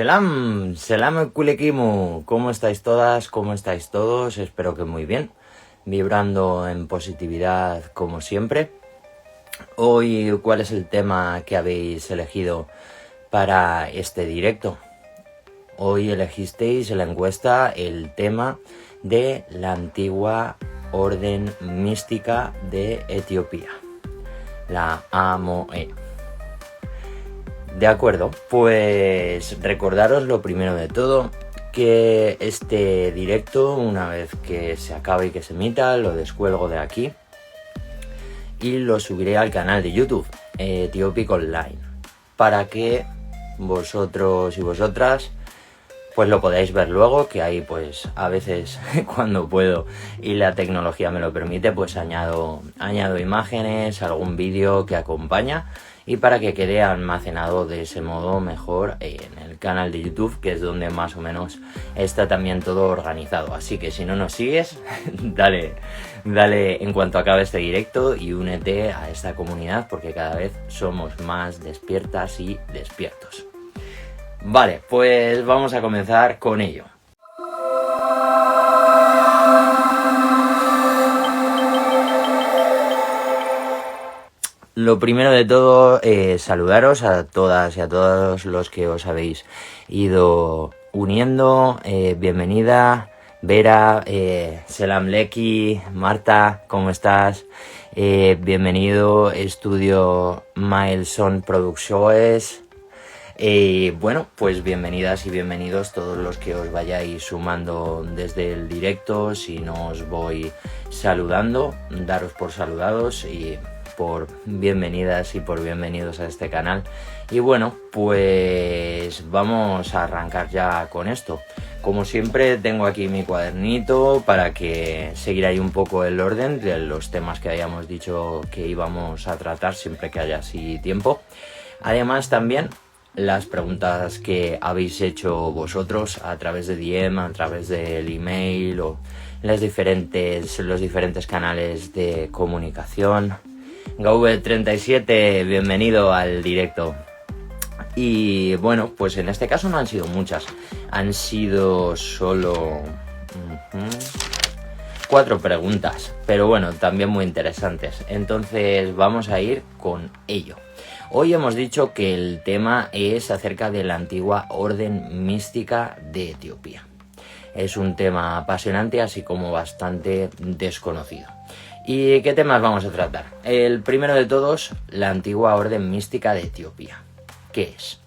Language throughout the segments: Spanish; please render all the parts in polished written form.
Selam Kulekimu, ¿cómo estáis todas? ¿Cómo estáis todos? Espero que muy bien, vibrando en positividad como siempre. Hoy, ¿cuál es el tema que habéis elegido para este directo? Hoy elegisteis en la encuesta el tema de la antigua orden mística de Etiopía, la Amoe. De acuerdo, pues recordaros lo primero de todo, que este directo, una vez que se acabe y que se emita, lo descuelgo de aquí y lo subiré al canal de YouTube, Ethiopic Online, para que vosotros y vosotras pues lo podáis ver luego, que ahí pues a veces cuando puedo y la tecnología me lo permite, pues añado imágenes, algún vídeo que acompaña, y para que quede almacenado de ese modo mejor en el canal de YouTube, que es donde más o menos está también todo organizado. Así que si no nos sigues, dale en cuanto acabe este directo y únete a esta comunidad, porque cada vez somos más despiertas y despiertos. Vale, pues vamos a comenzar con ello. Lo primero de todo, saludaros a todas y a todos los que os habéis ido uniendo. Bienvenida, Vera, Selam Leki, Marta, ¿cómo estás? Bienvenido, Estudio Mileson Producciones. Bueno, pues bienvenidas y bienvenidos todos los que os vayáis sumando desde el directo. Si no os voy saludando, daros por saludados y por bienvenidas y por bienvenidos a este canal. Y bueno, pues vamos a arrancar ya con esto. Como siempre, tengo aquí mi cuadernito para que seguir ahí un poco el orden de los temas que habíamos dicho que íbamos a tratar siempre que haya así tiempo. Además, también las preguntas que habéis hecho vosotros a través de DM, a través del email o los diferentes canales de comunicación. Gaube37, bienvenido al directo. Y bueno, pues en este caso no han sido muchas, han sido solo 4 preguntas, pero bueno, también muy interesantes. Entonces vamos a ir con ello. Hoy hemos dicho que el tema es acerca de la antigua orden mística de Etiopía. Es un tema apasionante, así como bastante desconocido. ¿Y qué temas vamos a tratar? El primero de todos, la antigua orden mística de Etiopía. ¿Qué es?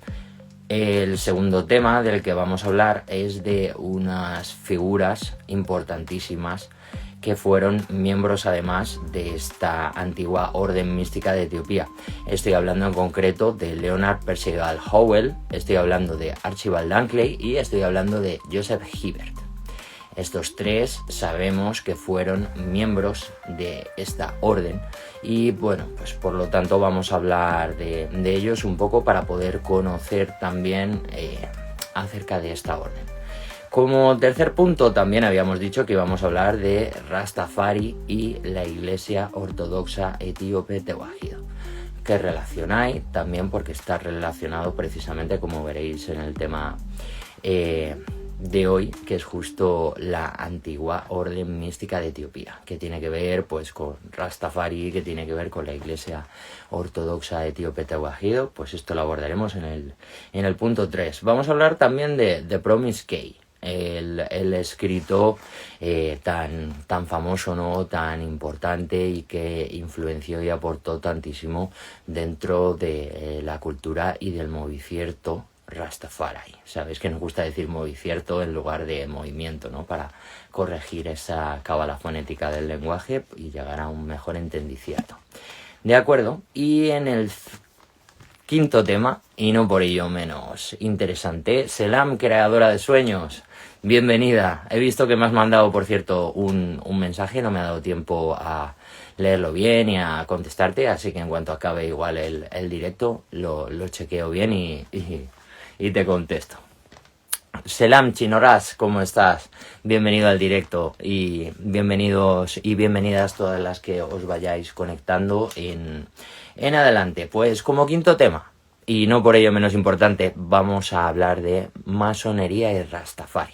El segundo tema del que vamos a hablar es de unas figuras importantísimas que fueron miembros además de esta antigua orden mística de Etiopía. Estoy hablando en concreto de Leonard Percival Howell, estoy hablando de Archibald Dunkley y estoy hablando de Joseph Hibbert. Estos tres sabemos que fueron miembros de esta orden y bueno, pues por lo tanto vamos a hablar de ellos un poco para poder conocer también acerca de esta orden. Como tercer punto también habíamos dicho que íbamos a hablar de Rastafari y la Iglesia Ortodoxa Etíope Tewahedo. ¿Qué relación hay? También porque está relacionado precisamente, como veréis en el tema de hoy, que es justo la antigua orden mística de Etiopía, que tiene que ver pues con Rastafari, que tiene que ver con la Iglesia Ortodoxa Etíope Tewahedo. Pues esto lo abordaremos en el punto 3. Vamos a hablar también de Promise Keyi. El escrito tan famoso, ¿no?, tan importante y que influenció y aportó tantísimo dentro de la cultura y del movimiento Rastafari. Sabéis que nos gusta decir movimiento en lugar de movimiento, ¿no?, para corregir esa cábala fonética del lenguaje y llegar a un mejor entendimiento. ¿De acuerdo? Y en el quinto tema, y no por ello menos interesante, Selam, creadora de sueños. Bienvenida. He visto que me has mandado, por cierto, un mensaje, no me ha dado tiempo a leerlo bien y a contestarte, así que en cuanto acabe igual el directo, lo chequeo bien y te contesto. Selam Chinoras, ¿cómo estás? Bienvenido al directo y bienvenidos y bienvenidas todas las que os vayáis conectando en adelante. Pues como quinto tema, y no por ello menos importante, vamos a hablar de masonería y Rastafari.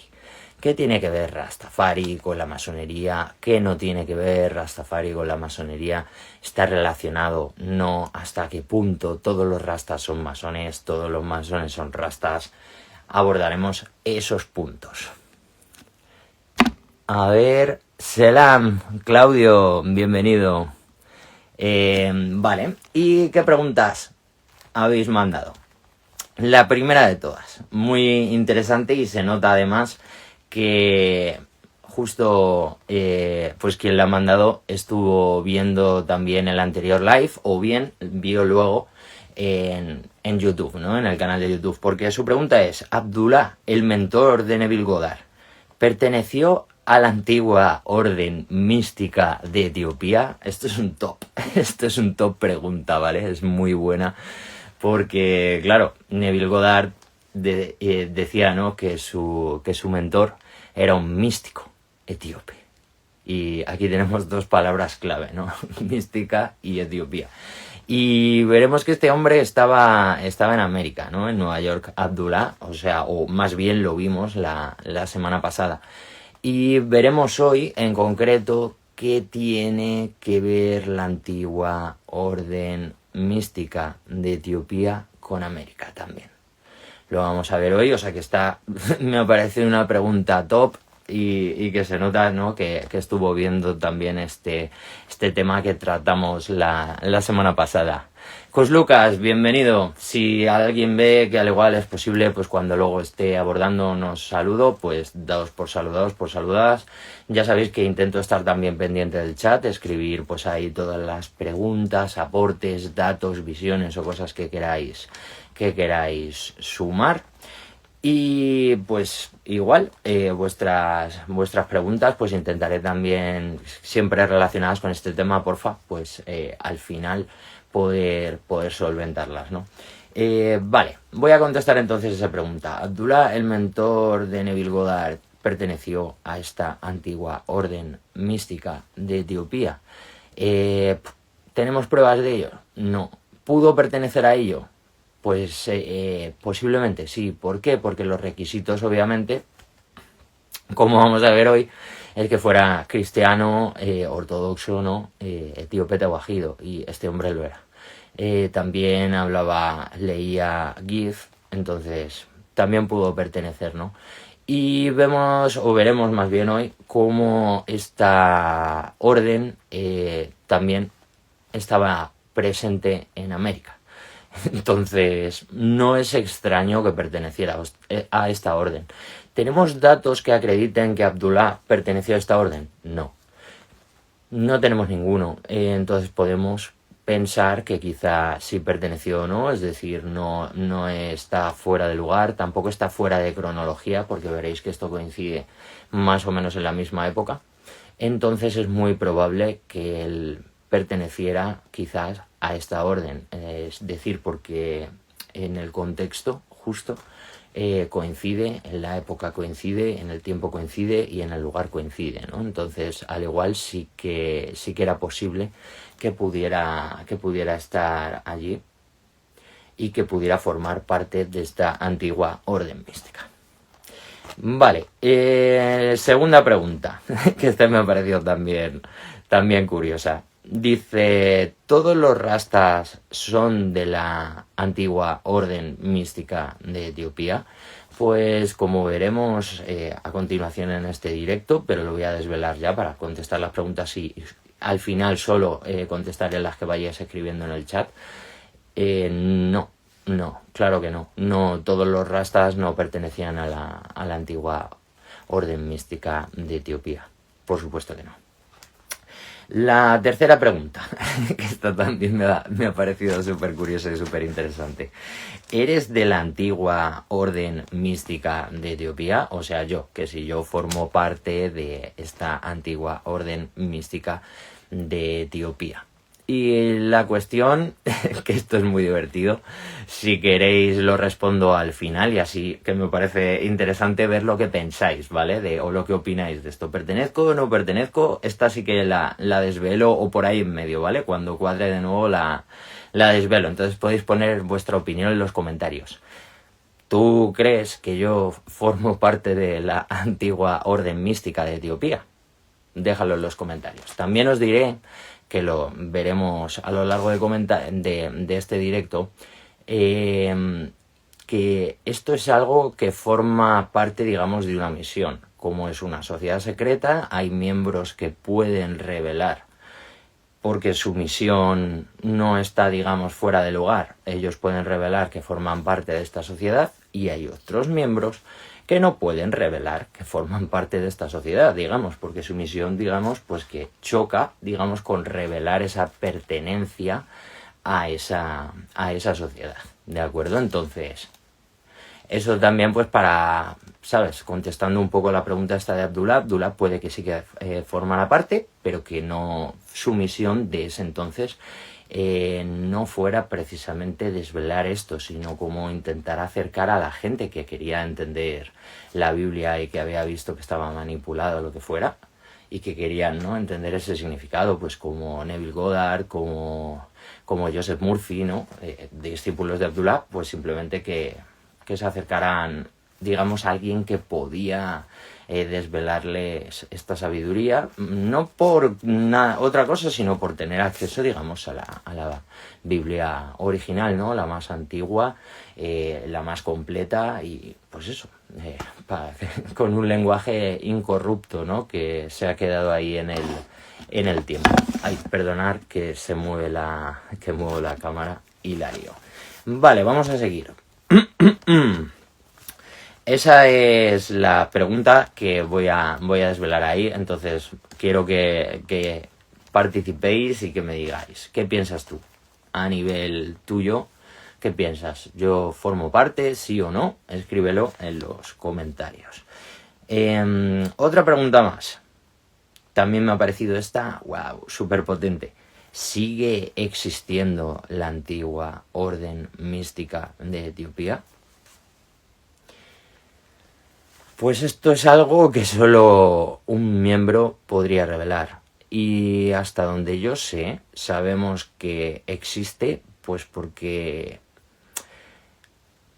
¿Qué tiene que ver Rastafari con la masonería? ¿Qué no tiene que ver Rastafari con la masonería? ¿Está relacionado? No. ¿Hasta qué punto todos los rastas son masones? ¿Todos los masones son rastas? Abordaremos esos puntos. A ver, Selam, Claudio, bienvenido. Vale, ¿y qué preguntas habéis mandado? La primera de todas, muy interesante, y se nota además que justo pues quien la ha mandado estuvo viendo también el anterior live, o bien vio luego en YouTube, ¿no? En el canal de YouTube, porque su pregunta es: Abdullah, el mentor de Neville Goddard, ¿perteneció a la antigua orden mística de Etiopía? Esto es un top, esto es un top pregunta, ¿vale? Es muy buena, porque claro, Neville Goddard decía, ¿no?, que su mentor era un místico etíope. Y aquí tenemos dos palabras clave, ¿no? Mística y Etiopía. Y veremos que este hombre estaba en América, ¿no? En Nueva York, Abdullah, o más bien lo vimos la semana pasada. Y veremos hoy, en concreto, qué tiene que ver la antigua orden mística de Etiopía con América también. Lo vamos a ver hoy, o sea que me parece una pregunta top, y que se nota, ¿no?, que estuvo viendo también este tema que tratamos la semana pasada. Pues Lucas, bienvenido. Si alguien ve que al igual es posible, pues cuando luego esté abordando nos saludo, pues daos por saludados, por saludadas. Ya sabéis que intento estar también pendiente del chat, escribir pues ahí todas las preguntas, aportes, datos, visiones o cosas que queráis sumar. Y pues igual vuestras preguntas pues intentaré también, siempre relacionadas con este tema, porfa, pues al final poder solventarlas, ¿no? Vale, voy a contestar entonces esa pregunta. Abdullah, el mentor de Neville Goddard, ¿perteneció a esta antigua orden mística de Etiopía? ¿Tenemos pruebas de ello? No. ¿Pudo pertenecer a ello? Pues posiblemente sí. ¿Por qué? Porque los requisitos, obviamente, como vamos a ver hoy, es que fuera cristiano, ortodoxo, ¿no? Etíope tewahedo, y este hombre lo era. También leía Gif, entonces también pudo pertenecer, ¿no? Y veremos más bien hoy, cómo esta orden también estaba presente en América. Entonces, no es extraño que perteneciera a esta orden. ¿Tenemos datos que acrediten que Abdullah perteneció a esta orden? No. No tenemos ninguno. Entonces podemos pensar que quizá sí perteneció o no, es decir, no está fuera de lugar, tampoco está fuera de cronología, porque veréis que esto coincide más o menos en la misma época. Entonces es muy probable que él perteneciera quizás a esta orden, es decir, porque en el contexto justo coincide, en la época coincide, en el tiempo coincide y en el lugar coincide, ¿no? Entonces, al igual sí que era posible que pudiera estar allí y que pudiera formar parte de esta antigua orden mística. Vale, segunda pregunta, que esta me ha parecido también curiosa. Dice: ¿todos los rastas son de la antigua orden mística de Etiopía? Pues como veremos a continuación en este directo, pero lo voy a desvelar ya para contestar las preguntas y al final solo contestaré las que vayáis escribiendo en el chat. No, claro que no. No, todos los rastas no pertenecían a la antigua orden mística de Etiopía. Por supuesto que no. La tercera pregunta, que esta también me ha parecido súper curiosa y súper interesante. ¿Eres de la antigua orden mística de Etiopía? O sea, si yo formo parte de esta antigua orden mística de Etiopía. Y la cuestión, que esto es muy divertido, si queréis lo respondo al final y así que me parece interesante ver lo que pensáis, ¿vale? O lo que opináis de esto. ¿Pertenezco o no pertenezco? Esta sí que la desvelo o por ahí en medio, ¿vale? Cuando cuadre de nuevo la desvelo. Entonces podéis poner vuestra opinión en los comentarios. ¿Tú crees que yo formo parte de la antigua orden mística de Etiopía? Déjalo en los comentarios. También os diré que lo veremos a lo largo de este directo, que esto es algo que forma parte, digamos, de una misión. Como es una sociedad secreta, hay miembros que pueden revelar porque su misión no está, digamos, fuera de lugar. Ellos pueden revelar que forman parte de esta sociedad y hay otros miembros que no pueden revelar que forman parte de esta sociedad, digamos, porque su misión, digamos, pues que choca, digamos, con revelar esa pertenencia a esa sociedad, ¿de acuerdo? Entonces, eso también pues para, ¿sabes? Contestando un poco la pregunta esta de Abdullah puede que sí que formara parte, pero que no, su misión de ese entonces no fuera precisamente desvelar esto, sino como intentar acercar a la gente que quería entender la Biblia y que había visto que estaba manipulado o lo que fuera, y que querían, ¿no?, entender ese significado, pues como Neville Goddard, como Joseph Murphy, ¿no?, discípulos de Abdullah, pues simplemente que se acercaran, digamos, a alguien que podía desvelarles esta sabiduría, no por otra cosa, sino por tener acceso, digamos, a la Biblia original, ¿no?, la más antigua, la más completa y, pues eso, con un lenguaje incorrupto, ¿no?, que se ha quedado ahí en el tiempo. Ay, perdonar que muevo la cámara y la lío. Vale, vamos a seguir. Esa es la pregunta que voy a desvelar ahí. Entonces quiero que participéis y que me digáis ¿qué piensas tú? A nivel tuyo, ¿qué piensas? ¿Yo formo parte, sí o no? Escríbelo en los comentarios. Otra pregunta más. También me ha parecido esta, wow, súper potente. ¿Sigue existiendo la antigua orden mística de Etiopía? Pues esto es algo que solo un miembro podría revelar. Y hasta donde yo sé, sabemos que existe, pues porque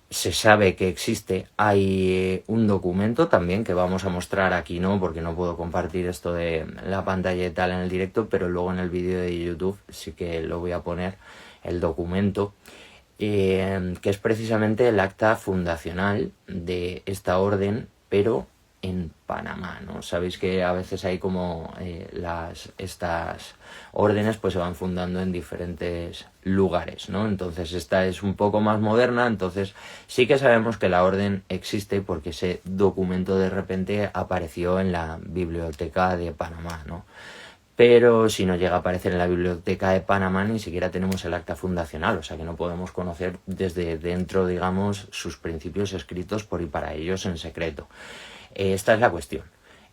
se sabe que existe. Hay un documento también que vamos a mostrar aquí, ¿no?, porque no puedo compartir esto de la pantalla y tal en el directo, pero luego en el vídeo de YouTube sí que lo voy a poner, el documento, que es precisamente el acta fundacional de esta orden, pero en Panamá, ¿no? Sabéis que a veces hay como estas órdenes pues se van fundando en diferentes lugares, ¿no? Entonces esta es un poco más moderna, entonces sí que sabemos que la orden existe porque ese documento de repente apareció en la biblioteca de Panamá, ¿no? Pero si no llega a aparecer en la biblioteca de Panamá ni siquiera tenemos el acta fundacional, o sea que no podemos conocer desde dentro, digamos, sus principios escritos por y para ellos en secreto. Esta es la cuestión.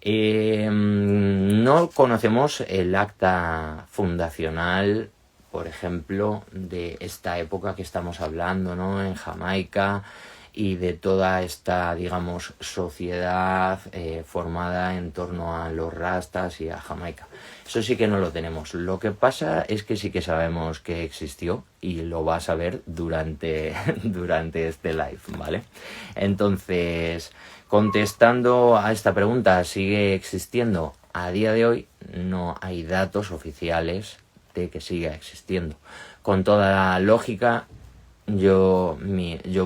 No conocemos el acta fundacional, por ejemplo, de esta época que estamos hablando, ¿no?, en Jamaica, y de toda esta, digamos, sociedad formada en torno a los rastas y a Jamaica. Eso sí que no lo tenemos. Lo que pasa es que sí que sabemos que existió y lo vas a ver durante este live, ¿vale? Entonces, contestando a esta pregunta, ¿sigue existiendo? A día de hoy no hay datos oficiales de que siga existiendo. Con toda la lógica, yo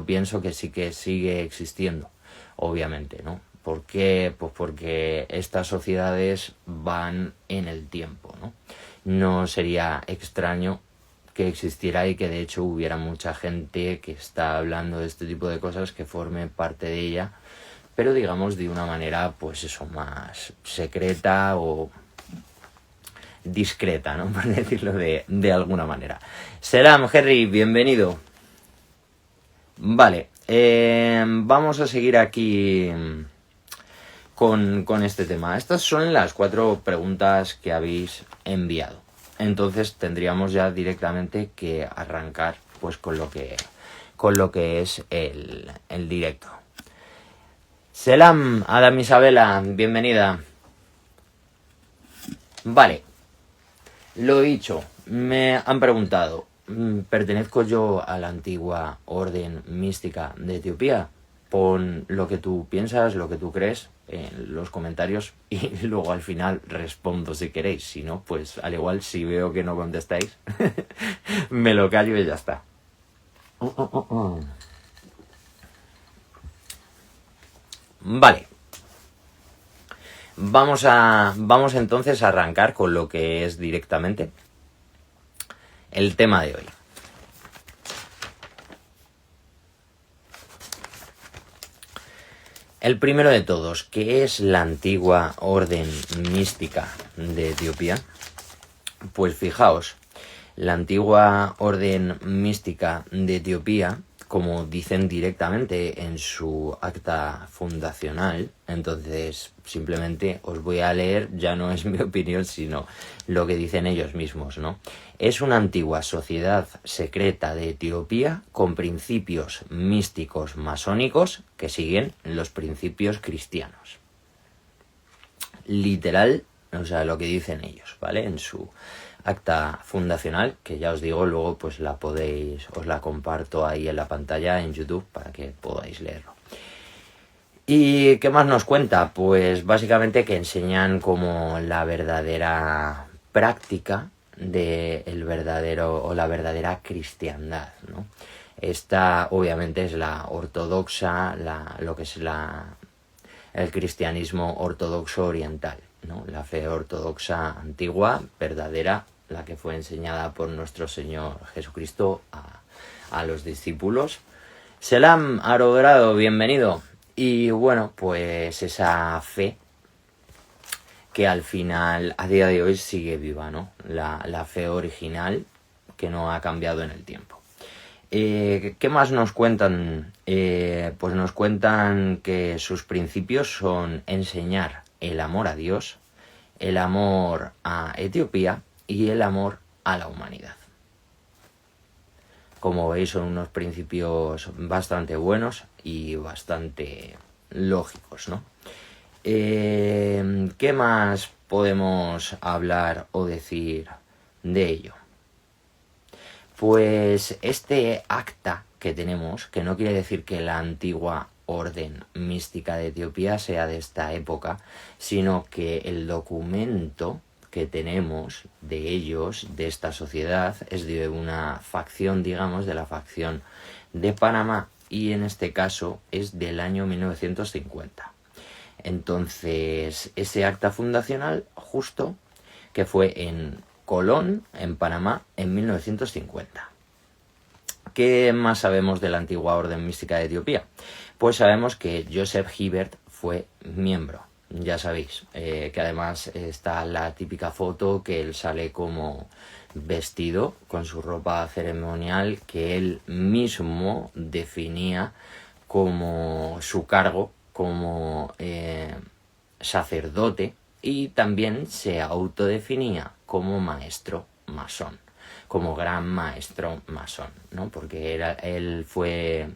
pienso que sí que sigue existiendo, obviamente, ¿no? ¿Por qué? Pues porque estas sociedades van en el tiempo, ¿no? No sería extraño que existiera y que de hecho hubiera mucha gente que está hablando de este tipo de cosas que forme parte de ella, pero digamos de una manera, pues eso, más secreta o discreta, ¿no?, por decirlo de alguna manera. Selam, Henry, bienvenido. Vale, vamos a seguir aquí con este tema. Estas son las 4 preguntas que habéis enviado. entonces tendríamos ya directamente que arrancar pues con lo que es el directo. Selam, Adam Isabela, bienvenida. Vale, lo dicho, me han preguntado, ¿pertenezco yo a la antigua orden mística de Etiopía? Pon lo que tú piensas, lo que tú crees en los comentarios y luego al final respondo si queréis. Si no, pues al igual si veo que no contestáis, me lo callo y ya está. Vale. Vamos entonces a arrancar con lo que es directamente el tema de hoy. El primero de todos, ¿qué es la antigua orden mística de Etiopía? Pues fijaos, la antigua orden mística de Etiopía, como dicen directamente en su acta fundacional, entonces simplemente os voy a leer, ya no es mi opinión, sino lo que dicen ellos mismos, ¿no? Es una antigua sociedad secreta de Etiopía con principios místicos masónicos que siguen los principios cristianos. Literal, o sea, lo que dicen ellos, ¿vale? En su acta fundacional, que ya os digo, luego pues la podéis, os la comparto ahí en la pantalla en YouTube para que podáis leerlo. ¿Y qué más nos cuenta? Pues básicamente que enseñan como la verdadera práctica del verdadero o la verdadera cristiandad, ¿no? Esta obviamente es la ortodoxa, lo que es el cristianismo ortodoxo oriental, ¿no? La fe ortodoxa antigua, verdadera, la que fue enseñada por nuestro Señor Jesucristo a los discípulos. Selam, Arogrado, bienvenido. Y bueno, pues esa fe que al final, a día de hoy, sigue viva, ¿no? La fe original que no ha cambiado en el tiempo. ¿Qué más nos cuentan? Pues nos cuentan que sus principios son enseñar el amor a Dios, el amor a Etiopía y el amor a la humanidad. Como veis, son unos principios bastante buenos y bastante lógicos, ¿no? ¿Qué más podemos hablar o decir de ello? Pues este acta que tenemos, que no quiere decir que la antigua orden mística de Etiopía sea de esta época, sino que el documento que tenemos de ellos, de esta sociedad, es de una facción, digamos, de la facción de Panamá, y en este caso es del año 1950. Entonces, ese acta fundacional, justo, que fue en Colón, en Panamá, en 1950. ¿Qué más sabemos de la antigua orden mística de Etiopía? Pues sabemos que Joseph Hibbert fue miembro. Ya sabéis, que además está la típica foto que él sale como vestido con su ropa ceremonial que él mismo definía como su cargo como sacerdote, y también se autodefinía como maestro masón, como gran maestro masón, ¿no? Porque él fue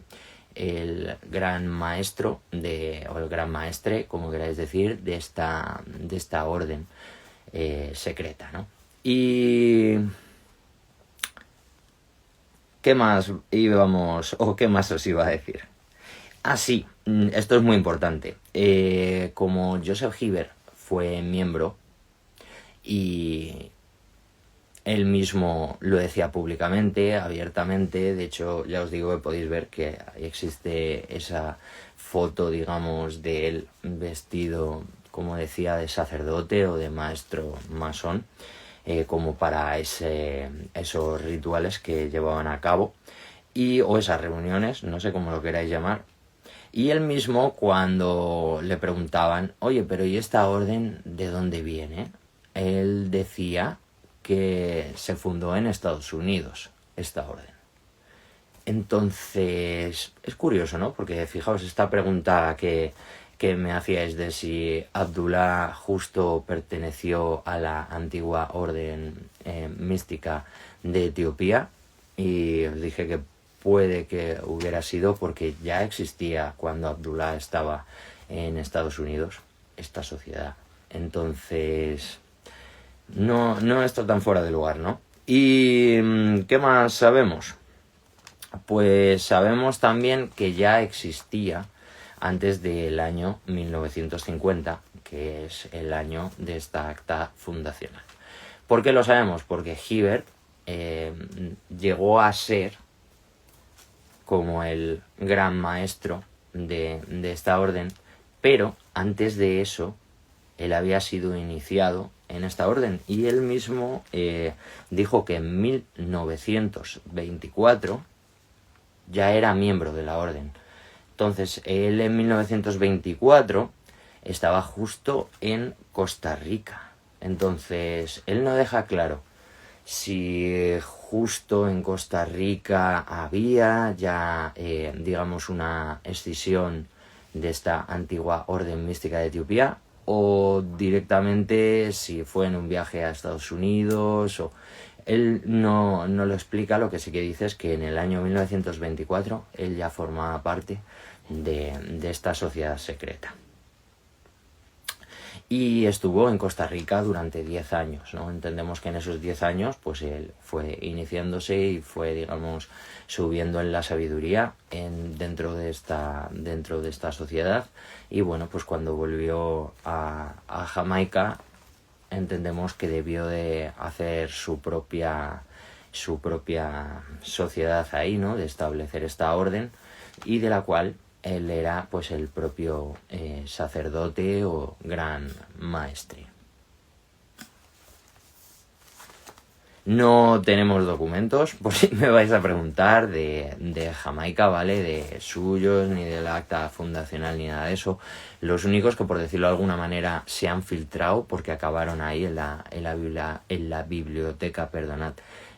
el gran maestro o el gran maestre, como queráis decir, de esta orden secreta, ¿no? Y ¿qué más íbamos, o qué más os iba a decir? Ah, sí, esto es muy importante. Como Joseph Hibbert fue miembro y él mismo lo decía públicamente, abiertamente, de hecho ya os digo que podéis ver que existe esa foto, digamos, de él vestido, como decía, de sacerdote o de maestro masón, como para esos rituales que llevaban a cabo, o esas reuniones, no sé cómo lo queráis llamar. Y él mismo, cuando le preguntaban, oye, pero ¿y esta orden de dónde viene? Él decía que se fundó en Estados Unidos, esta orden. Entonces, es curioso, ¿no? Porque fijaos, esta pregunta que que me hacíais de si Abdullah justo perteneció a la antigua orden mística de Etiopía, y os dije que puede que hubiera sido porque ya existía cuando Abdullah estaba en Estados Unidos esta sociedad. Entonces no está tan fuera de lugar, ¿no? ¿Y qué más sabemos? Pues sabemos también que ya existía antes del año 1950, que es el año de esta acta fundacional. ¿Por qué lo sabemos? Porque Hibbert llegó a ser como el gran maestro de esta orden, pero antes de eso él había sido iniciado en esta orden, y él mismo dijo que en 1924 ya era miembro de la orden. Entonces, él en 1924 estaba justo en Costa Rica. Entonces, él no deja claro si justo en Costa Rica había ya, digamos, una escisión de esta antigua orden mística de Etiopía, o directamente si fue en un viaje a Estados Unidos, o... Él no lo explica. Lo que sí que dice es que en el año 1924 él ya formaba parte de esta sociedad secreta. Y estuvo en Costa Rica durante 10 años, ¿no? Entendemos que en esos 10 años pues él fue iniciándose y fue, digamos, subiendo en la sabiduría dentro de esta sociedad. Y bueno, pues cuando volvió a Jamaica, entendemos que debió de hacer su propia sociedad ahí, ¿no? De establecer esta orden, y de la cual él era pues el propio sacerdote o gran maestre. No tenemos documentos, por si me vais a preguntar, de Jamaica, ¿vale? De suyos, ni del acta fundacional, ni nada de eso. Los únicos que, por decirlo de alguna manera, se han filtrado, porque acabaron ahí en la biblioteca,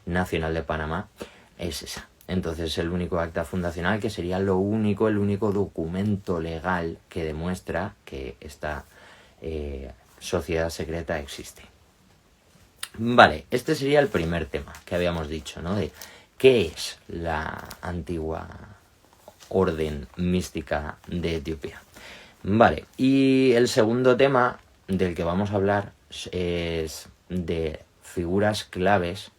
nacional de Panamá, es esa. Entonces, el único acta fundacional, que sería el único documento legal que demuestra que esta sociedad secreta existe. Vale, este sería el primer tema que habíamos dicho, ¿no? De qué es la antigua orden mística de Etiopía. Vale, y el segundo tema del que vamos a hablar es de figuras claves,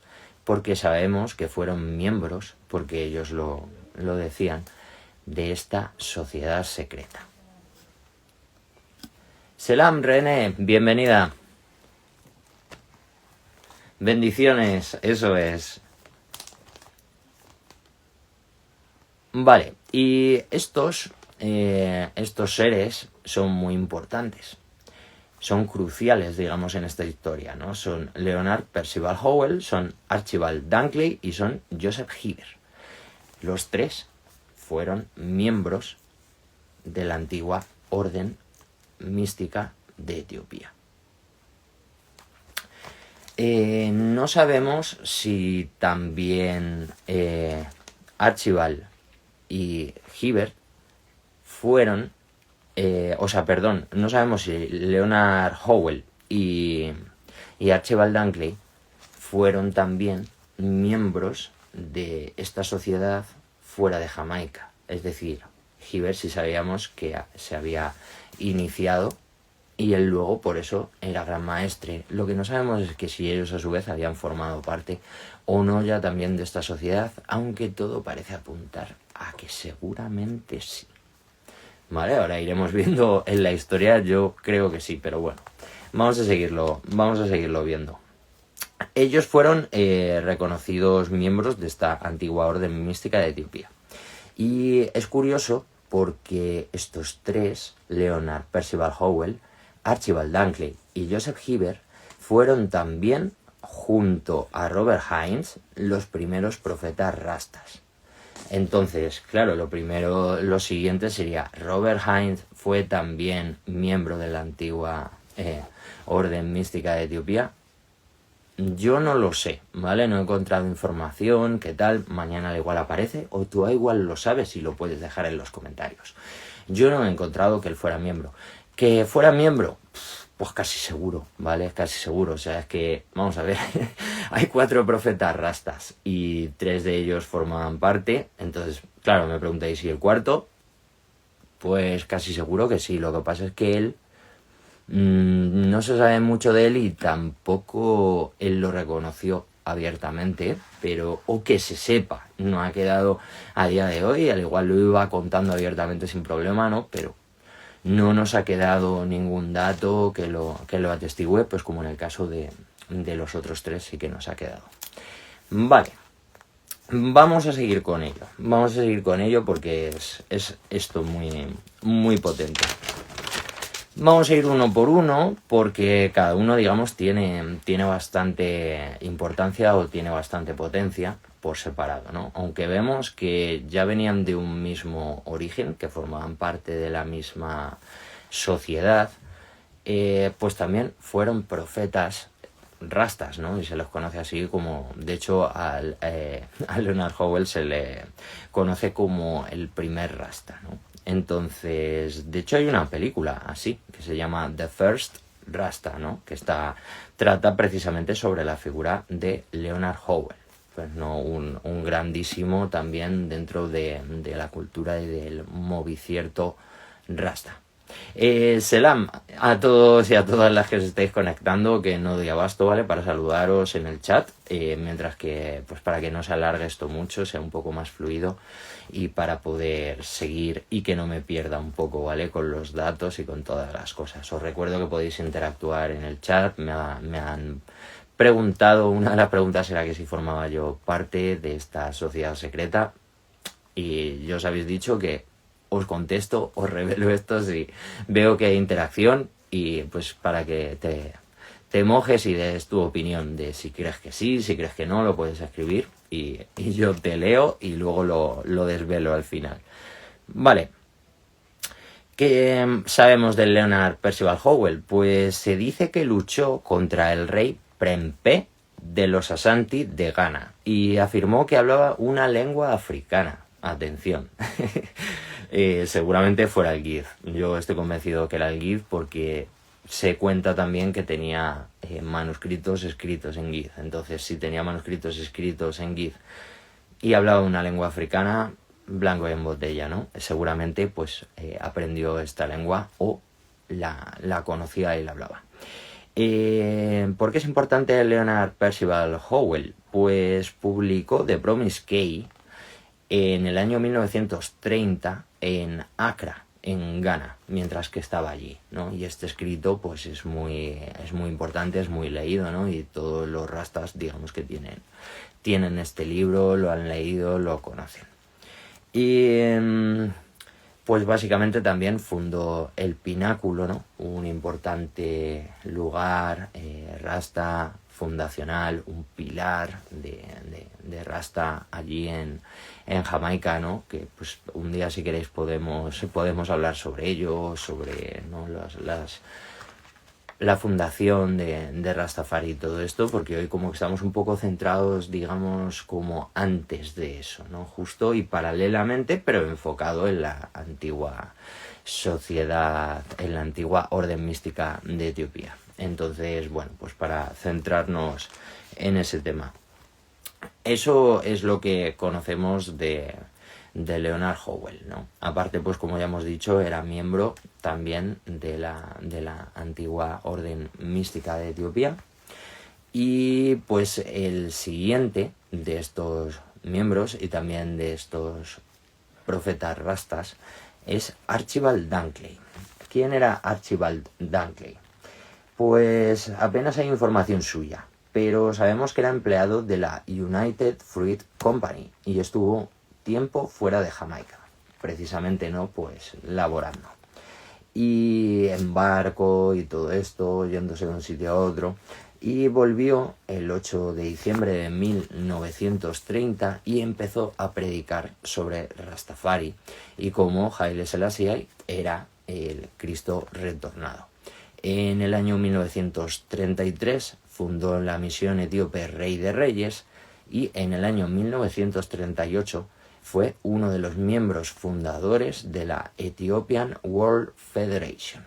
porque sabemos que fueron miembros, porque ellos lo decían, de esta sociedad secreta. Selam, René, bienvenida. Bendiciones, eso es. Vale, y estos seres son muy importantes. Son cruciales, digamos, en esta historia, ¿no? Son Leonard Percival Howell, son Archibald Dunkley y son Joseph Hibbert. Los tres fueron miembros de la antigua orden mística de Etiopía. No sabemos si también Archibald y Hibbert fueron, no sabemos si Leonard Howell y Archibald Dunkley fueron también miembros de esta sociedad fuera de Jamaica. Es decir, Hibbert sí sabíamos que se había iniciado, y él luego por eso era gran maestre. Lo que no sabemos es que si ellos a su vez habían formado parte o no ya también de esta sociedad, aunque todo parece apuntar a que seguramente sí. Vale, ahora iremos viendo en la historia, yo creo que sí, pero bueno, vamos a seguirlo viendo. Ellos fueron reconocidos miembros de esta antigua orden mística de Etiopía. Y es curioso porque estos tres, Leonard Percival Howell, Archibald Dunkley y Joseph Hibbert, fueron también, junto a Robert Hines, los primeros profetas rastas. Entonces, claro, lo siguiente sería, ¿Robert Hines fue también miembro de la antigua orden mística de Etiopía? Yo no lo sé, ¿vale? No he encontrado información, ¿qué tal? Mañana al igual aparece, o tú igual lo sabes y lo puedes dejar en los comentarios. Yo no he encontrado que él fuera miembro. Que fuera miembro, pues casi seguro, ¿vale? Casi seguro. O sea, es que, vamos a ver, hay 4 profetas rastas y 3 de ellos formaban parte. Entonces, claro, me preguntáis, ¿y el cuarto? Pues casi seguro que sí. Lo que pasa es que él no se sabe mucho de él y tampoco él lo reconoció abiertamente, pero o que se sepa, no ha quedado a día de hoy, al igual lo iba contando abiertamente sin problema, ¿no? Pero no nos ha quedado ningún dato que lo atestigüe, pues como en el caso de los otros 3 sí que nos ha quedado. Vale, vamos a seguir con ello, porque es esto muy potente. Vamos a ir uno por uno porque cada uno, digamos, tiene bastante importancia o tiene bastante potencia por separado, ¿no? Aunque vemos que ya venían de un mismo origen, que formaban parte de la misma sociedad, pues también fueron profetas rastas, ¿no? Y se los conoce así como, de hecho, a Leonard Howell se le conoce como el primer rasta, ¿no? Entonces, de hecho hay una película así, que se llama The First Rasta, ¿no? Que trata precisamente sobre la figura de Leonard Howell, pues no un grandísimo también dentro de la cultura y del movicierto rasta. Selam a todos y a todas las que os estáis conectando, que no doy abasto, ¿vale? Para saludaros en el chat, mientras que, pues para que no se alargue esto mucho, sea un poco más fluido y para poder seguir y que no me pierda un poco, ¿vale? Con los datos y con todas las cosas. Os recuerdo que podéis interactuar en el chat, me han preguntado, una de las preguntas era que si formaba yo parte de esta sociedad secreta y yo os habéis dicho que os contesto, os revelo esto si veo que hay interacción y pues para que te mojes y des tu opinión de si crees que sí, si crees que no, lo puedes escribir y yo te leo y luego lo desvelo al final. Vale. ¿Qué sabemos del Leonard Percival Howell? Pues se dice que luchó contra el rey Prempeh de los Ashanti de Ghana y afirmó que hablaba una lengua africana. Atención. Seguramente fuera el Gith. Yo estoy convencido que era el Gith porque se cuenta también que tenía manuscritos escritos en Gith. Entonces, si tenía manuscritos escritos en Gith y hablaba una lengua africana, blanco y en botella, ¿no? Seguramente pues aprendió esta lengua o la conocía y la hablaba. ¿Por qué es importante Leonard Percival Howell? Pues publicó The Promised Key en el año 1930 en Accra, en Ghana, mientras que estaba allí, ¿no? Y este escrito pues es muy importante, es muy leído, ¿no? Y todos los rastas, digamos que tienen este libro, lo han leído, lo conocen. Y pues básicamente también fundó el Pináculo, ¿no? Un importante lugar rasta fundacional, un pilar de rasta allí en Jamaica, ¿no? Que pues un día si queréis podemos hablar sobre ello, sobre, ¿no? la fundación de Rastafari y todo esto, porque hoy como que estamos un poco centrados, digamos, como antes de eso, ¿no? Justo y paralelamente, pero enfocado en la antigua sociedad, en la antigua orden mística de Etiopía. Entonces, bueno, pues para centrarnos en ese tema. Eso es lo que conocemos de Leonard Howell, ¿no? Aparte, pues como ya hemos dicho, era miembro también de la antigua orden mística de Etiopía. Y pues el siguiente de estos miembros y también de estos profetas rastas es Archibald Dunkley. ¿Quién era Archibald Dunkley? Pues apenas hay información suya, pero sabemos que era empleado de la United Fruit Company y estuvo tiempo fuera de Jamaica, precisamente, ¿no? Pues laborando. Y en barco y todo esto, yéndose de un sitio a otro. Y volvió el 8 de diciembre de 1930 y empezó a predicar sobre Rastafari y cómo Haile Selassie era el Cristo retornado. En el año 1933 fundó la misión etíope Rey de Reyes y en el año 1938 fue uno de los miembros fundadores de la Ethiopian World Federation.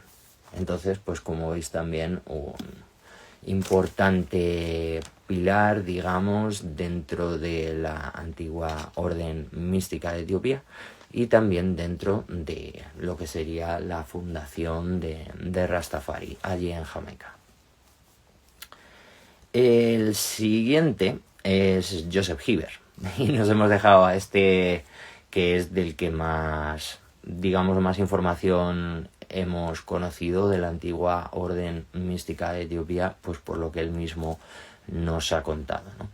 Entonces, pues como veis, también un importante pilar, digamos, dentro de la antigua orden mística de Etiopía y también dentro de lo que sería la fundación de Rastafari allí en Jamaica. El siguiente es Joseph Heber y nos hemos dejado a este, que es del que más, digamos, más información hemos conocido de la antigua orden mística de Etiopía, pues por lo que él mismo nos ha contado, ¿no?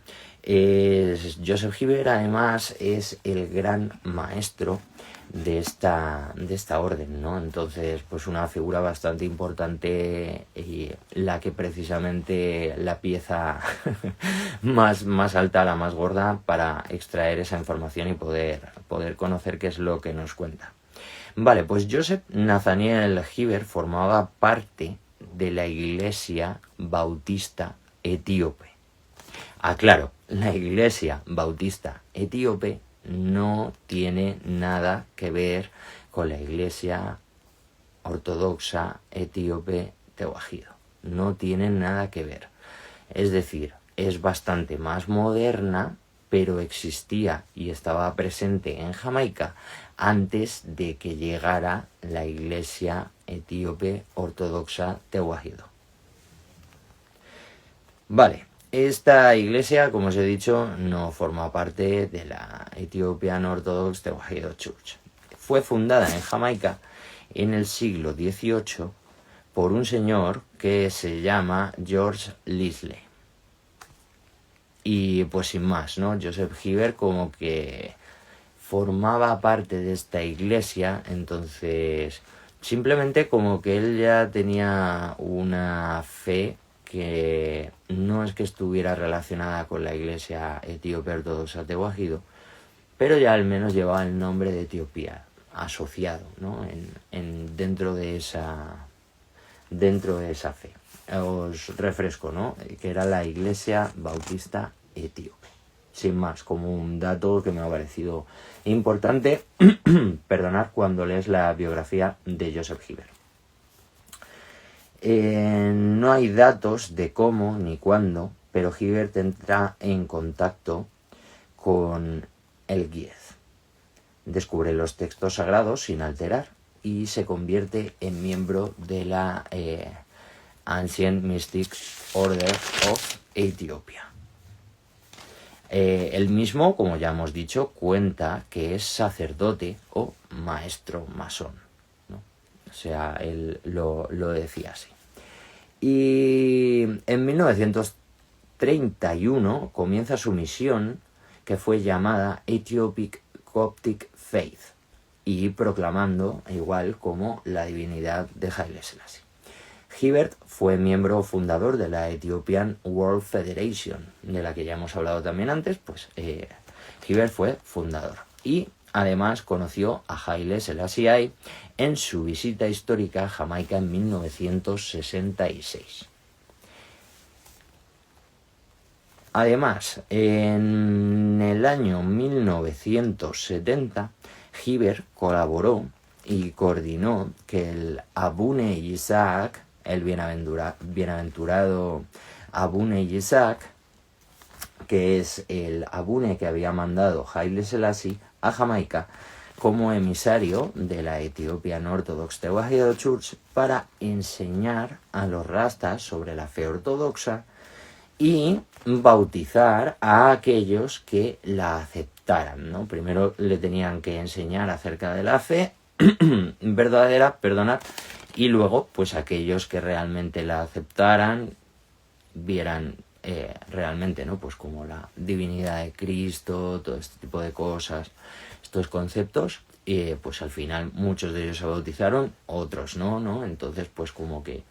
Joseph Heber además es el gran maestro de esta orden, ¿no? Entonces, pues una figura bastante importante y la que precisamente la pieza más alta, la más gorda, para extraer esa información y poder conocer qué es lo que nos cuenta. Vale, pues Joseph Nathaniel Heber formaba parte de la Iglesia Bautista Etíope. Aclaro, la Iglesia Bautista Etíope no tiene nada que ver con la Iglesia Ortodoxa Etíope Tewahedo. No tiene nada que ver. Es decir, es bastante más moderna, pero existía y estaba presente en Jamaica antes de que llegara la Iglesia Etíope Ortodoxa Tewahedo. Vale. Esta iglesia, como os he dicho, no forma parte de la Ethiopian Orthodox Tewahedo Church. Fue fundada en Jamaica en el siglo XVIII por un señor que se llama George Leslie. Y pues sin más, ¿no? Joseph Heber como que formaba parte de esta iglesia, entonces simplemente como que él ya tenía una fe que no es que estuviera relacionada con la iglesia etíope ortodoxa Tewahedo, pero ya al menos llevaba el nombre de Etiopía asociado, ¿no? dentro de esa fe. Os refresco, ¿no? Que era la Iglesia Bautista Etíope. Sin más, como un dato que me ha parecido importante, perdonad, cuando lees la biografía de Joseph Heber. No hay datos de cómo ni cuándo, pero Heber entra en contacto con el Giez. Descubre los textos sagrados sin alterar y se convierte en miembro de la Ancient Mystic Order of Ethiopia. Él mismo, como ya hemos dicho, cuenta que es sacerdote o maestro masón, ¿no? O sea, él lo decía así. Y en 1931 comienza su misión, que fue llamada Ethiopic Coptic Faith, y proclamando igual como la divinidad de Haile Selassie. Heber fue miembro fundador de la Ethiopian World Federation, de la que ya hemos hablado también antes, pues Heber fue fundador. Y además conoció a Haile Selassie en su visita histórica a Jamaica en 1966. Además, en el año 1970, Heber colaboró y coordinó que el Abune Isaac, el bienaventurado Abune Isaac, que es el Abune que había mandado Haile Selassie a Jamaica como emisario de la Ethiopian Orthodox Tewahedo Church para enseñar a los rastas sobre la fe ortodoxa y bautizar a aquellos que la aceptaran, ¿no? Primero le tenían que enseñar acerca de la fe verdadera, perdonad, y luego pues aquellos que realmente la aceptaran, vieran realmente, ¿no? Pues como la divinidad de Cristo, todo este tipo de cosas, estos conceptos, pues al final muchos de ellos se bautizaron, otros no, entonces pues como que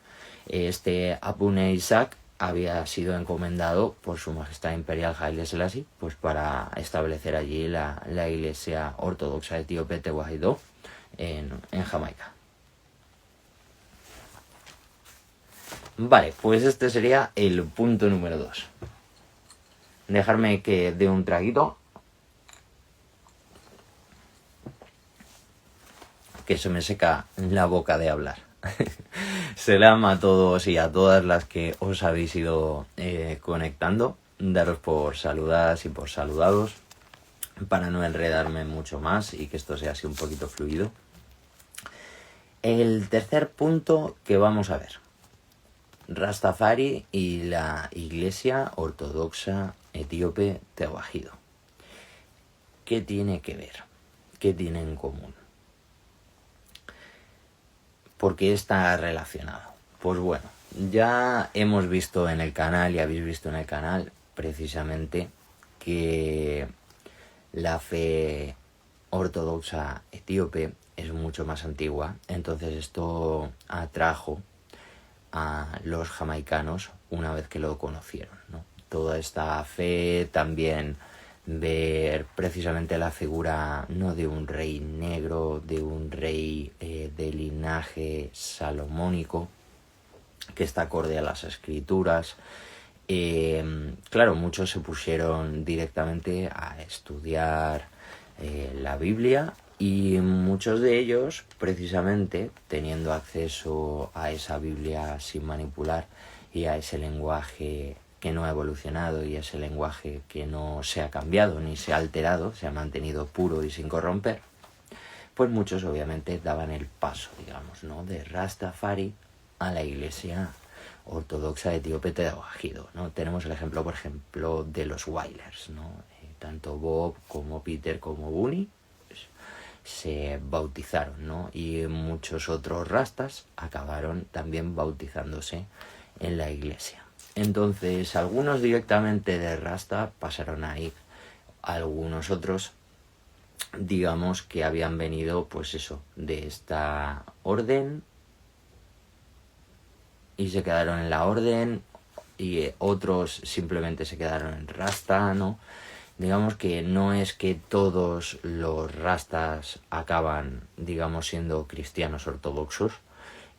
este Abune Isaac había sido encomendado por su majestad imperial Haile Selassie, pues para establecer allí la iglesia ortodoxa etíope Tewahedo en Jamaica. Vale, pues este sería el punto número 2. Dejarme que dé un traguito. que se me seca la boca de hablar. Selam a todos y a todas las que os habéis ido conectando. Daros por saludadas y por saludados, para no enredarme mucho más y que esto sea así un poquito fluido. El tercer punto que vamos a ver: Rastafari y la Iglesia Ortodoxa Etíope Tewahedo. ¿Qué tiene que ver? ¿Qué tiene en común? ¿Por qué está relacionado? Pues bueno, ya hemos visto en el canal y habéis visto en el canal precisamente que la fe ortodoxa etíope es mucho más antigua. Entonces esto atrajo a los jamaicanos una vez que lo conocieron, ¿no? Toda esta fe, también ver precisamente la figura no de un rey negro, de un rey de linaje salomónico, que está acorde a las escrituras. Claro, muchos se pusieron directamente a estudiar la Biblia, y muchos de ellos, precisamente teniendo acceso a esa Biblia sin manipular y a ese lenguaje que no ha evolucionado y ese lenguaje que no se ha cambiado ni se ha alterado, se ha mantenido puro y sin corromper, pues muchos obviamente daban el paso, digamos, ¿no?, de Rastafari a la Iglesia Ortodoxa Etíope Tewahedo, ¿no? Tenemos el ejemplo, por ejemplo, de los Wailers, ¿no? Tanto Bob como Peter como Bunny se bautizaron, ¿no? Y muchos otros rastas acabaron también bautizándose en la iglesia. Entonces, algunos directamente de rasta pasaron ahí, algunos otros, digamos, que habían venido, pues eso, de esta orden y se quedaron en la orden, y otros simplemente se quedaron en rasta, ¿no? Digamos que no es que todos los rastas acaban, digamos, siendo cristianos ortodoxos,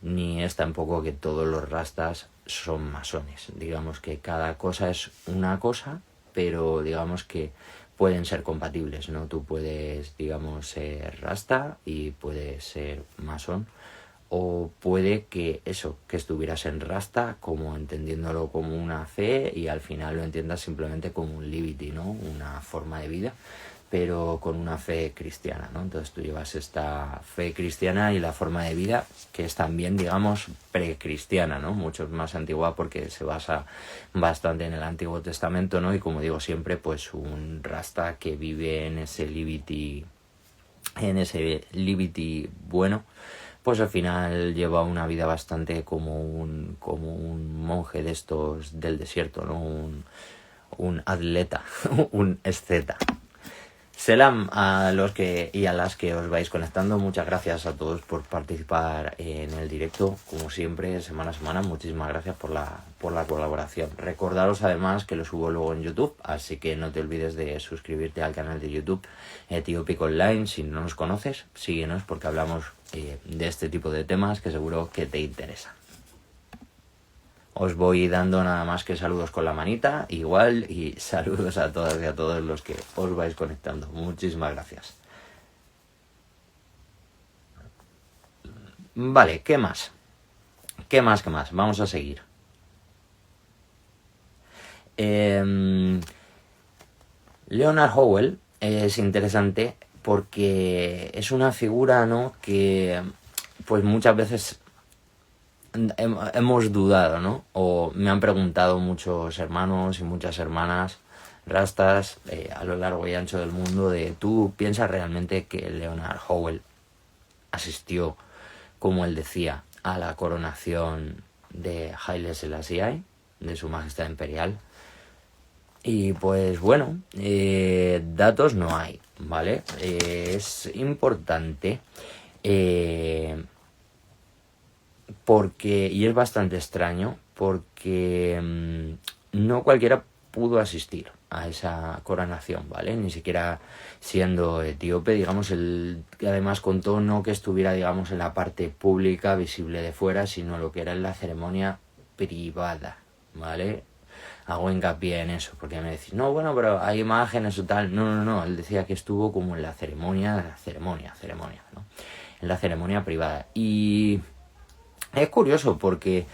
ni es tampoco que todos los rastas son masones. Digamos que cada cosa es una cosa, pero digamos que pueden ser compatibles, ¿no? Tú puedes, digamos, ser rasta y puedes ser masón, o puede que eso, que estuvieras en rasta como entendiéndolo como una fe y al final lo entiendas simplemente como un liberty, ¿no?, una forma de vida, pero con una fe cristiana, ¿no? Entonces tú llevas esta fe cristiana y la forma de vida que es también, digamos, precristiana, ¿no?, mucho más antigua porque se basa bastante en el Antiguo Testamento, ¿no? Y como digo siempre, pues un rasta que vive en ese liberty bueno, pues al final lleva una vida bastante como un monje de estos del desierto, ¿no? Un atleta, un asceta. Selam a los que y a las que os vais conectando. Muchas gracias a todos por participar en el directo, como siempre, semana a semana. Muchísimas gracias por la colaboración. Recordaros además que lo subo luego en YouTube, así que no te olvides de suscribirte al canal de YouTube Ethiopic Online. Si no nos conoces, síguenos porque hablamos de este tipo de temas que seguro que te interesan. Os voy dando nada más que saludos con la manita, igual, y saludos a todas y a todos los que os vais conectando. Muchísimas gracias. Vale, ¿qué más? ¿Qué más? Vamos a seguir. Leonard Howell es interesante porque es una figura, ¿no?, que pues muchas veces hemos dudado, ¿no? O me han preguntado muchos hermanos y muchas hermanas rastas a lo largo y ancho del mundo de: ¿tú piensas realmente que Leonard Howell asistió, como él decía, a la coronación de Haile Selassie, de su majestad imperial? Y pues bueno, datos no hay, ¿vale? Es importante porque, y es bastante extraño, porque no cualquiera pudo asistir a esa coronación, ¿vale? Ni siquiera siendo etíope, digamos, además contó no que estuviera, digamos, en la parte pública, visible de fuera, sino lo que era en la ceremonia privada, ¿vale? Hago hincapié en eso, porque me decís, no, bueno, pero hay imágenes o tal. No, él decía que estuvo como en la ceremonia, ¿no? en la ceremonia privada. Y es curioso porque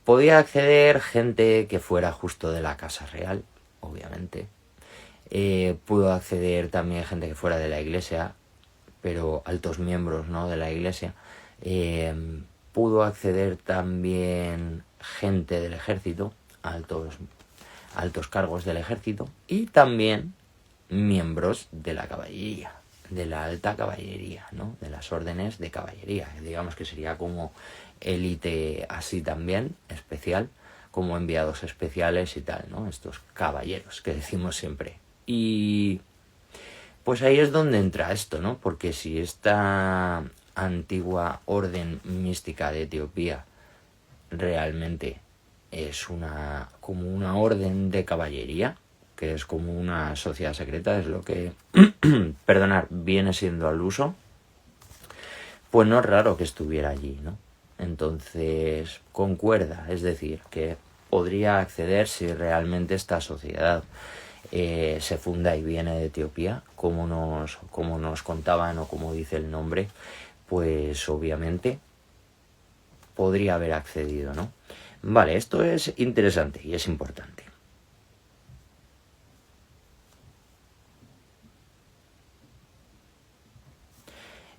podía acceder gente que fuera justo de la casa real, obviamente. Pudo acceder también gente que fuera de la iglesia, pero altos miembros, ¿no?, de la iglesia. Pudo acceder también gente del ejército, altos cargos del ejército, y también miembros de la caballería, de la alta caballería, ¿no?, de las órdenes de caballería. Digamos que sería como élite así también, especial, como enviados especiales y tal, ¿no?, estos caballeros que decimos siempre. Y pues ahí es donde entra esto, ¿no? Porque si esta antigua orden mística de Etiopía realmente es como una orden de caballería, que es como una sociedad secreta, es lo que, perdonar, viene siendo al uso, pues no es raro que estuviera allí, ¿no? Entonces, concuerda, es decir, que podría acceder si realmente esta sociedad se funda y viene de Etiopía, como nos contaban o como dice el nombre, pues obviamente podría haber accedido, ¿no? Vale, esto es interesante y es importante.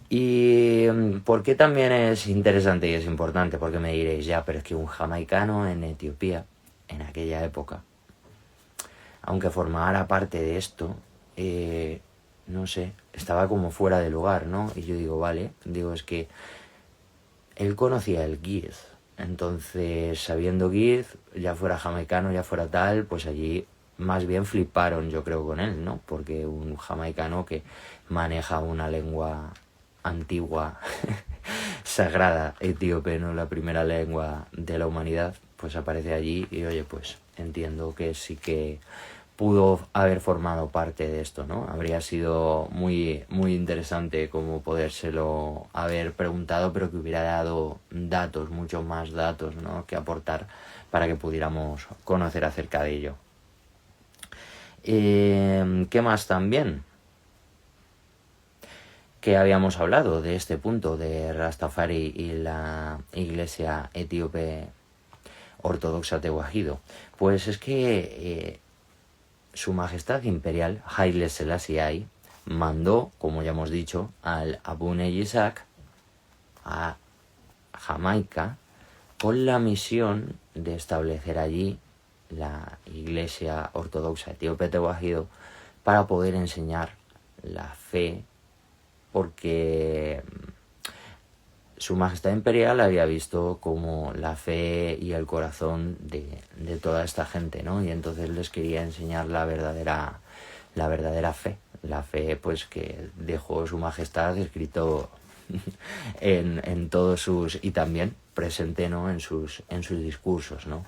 ¿Y por qué también es interesante y es importante? Porque me diréis, ya, pero es que un jamaicano en Etiopía, en aquella época, aunque formara parte de esto, no sé, estaba como fuera de lugar, ¿no? Y yo digo, vale, es que él conocía el Ge'ez, entonces sabiendo Ge'ez, ya fuera jamaicano, ya fuera tal, pues allí más bien fliparon, yo creo, con él, ¿no? Porque un jamaicano que maneja una lengua antigua, sagrada, etíope, ¿no?, la primera lengua de la humanidad, pues aparece allí y oye, pues entiendo que sí que pudo haber formado parte de esto, ¿no? Habría sido muy, muy interesante como podérselo haber preguntado, pero que hubiera dado datos, muchos más datos, ¿no?, que aportar para que pudiéramos conocer acerca de ello. ¿Qué más también? Que habíamos hablado de este punto de Rastafari y la iglesia etíope ortodoxa Tewahedo. Pues es que Su Majestad Imperial Haile Selassie mandó, como ya hemos dicho, al Abune Yitzhak a Jamaica con la misión de establecer allí la iglesia ortodoxa etíope Tewahedo para poder enseñar la fe, porque Su Majestad Imperial había visto como la fe y el corazón de toda esta gente, ¿no? Y entonces les quería enseñar la verdadera fe. La fe, pues, que dejó Su Majestad escrito en todos sus... y también presente, ¿no?, en sus discursos, ¿no?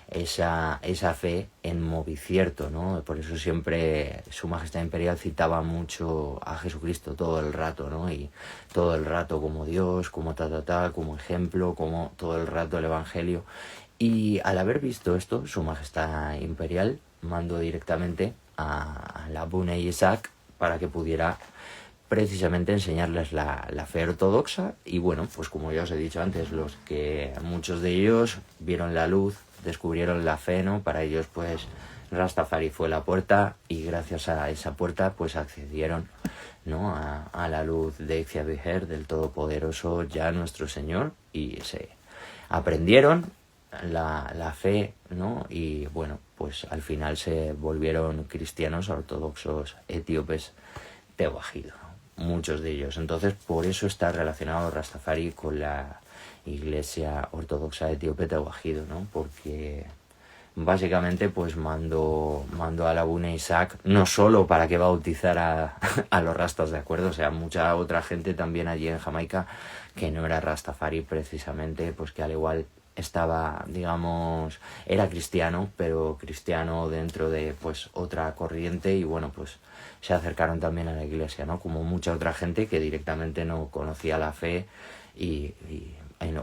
Esa fe en movicierto, ¿no? Por eso siempre Su Majestad Imperial citaba mucho a Jesucristo todo el rato, ¿no? Y todo el rato como Dios, como como ejemplo, como todo el rato el Evangelio. Y al haber visto esto, Su Majestad Imperial mandó directamente a la Abune Yitzhak para que pudiera precisamente enseñarles la fe ortodoxa. Y bueno, pues como ya os he dicho antes, muchos de ellos vieron la luz, descubrieron la fe, ¿no? Para ellos, pues, Rastafari fue la puerta y gracias a esa puerta, pues, accedieron, ¿no?, a la luz de Ixia-Viher, del Todopoderoso, ya nuestro Señor, y se aprendieron la fe, ¿no? Y bueno, pues al final se volvieron cristianos ortodoxos etíopes Tewahedo, muchos de ellos. Entonces, por eso está relacionado Rastafari con la iglesia ortodoxa etíope Tewahedo, ¿no? Porque básicamente pues mandó a la Abune Isaac no solo para que bautizara a los rastas, ¿de acuerdo? O sea, mucha otra gente también allí en Jamaica que no era Rastafari precisamente, pues que al igual estaba, digamos, era cristiano, pero cristiano dentro de pues otra corriente, y bueno, pues se acercaron también a la iglesia, ¿no? Como mucha otra gente que directamente no conocía la fe y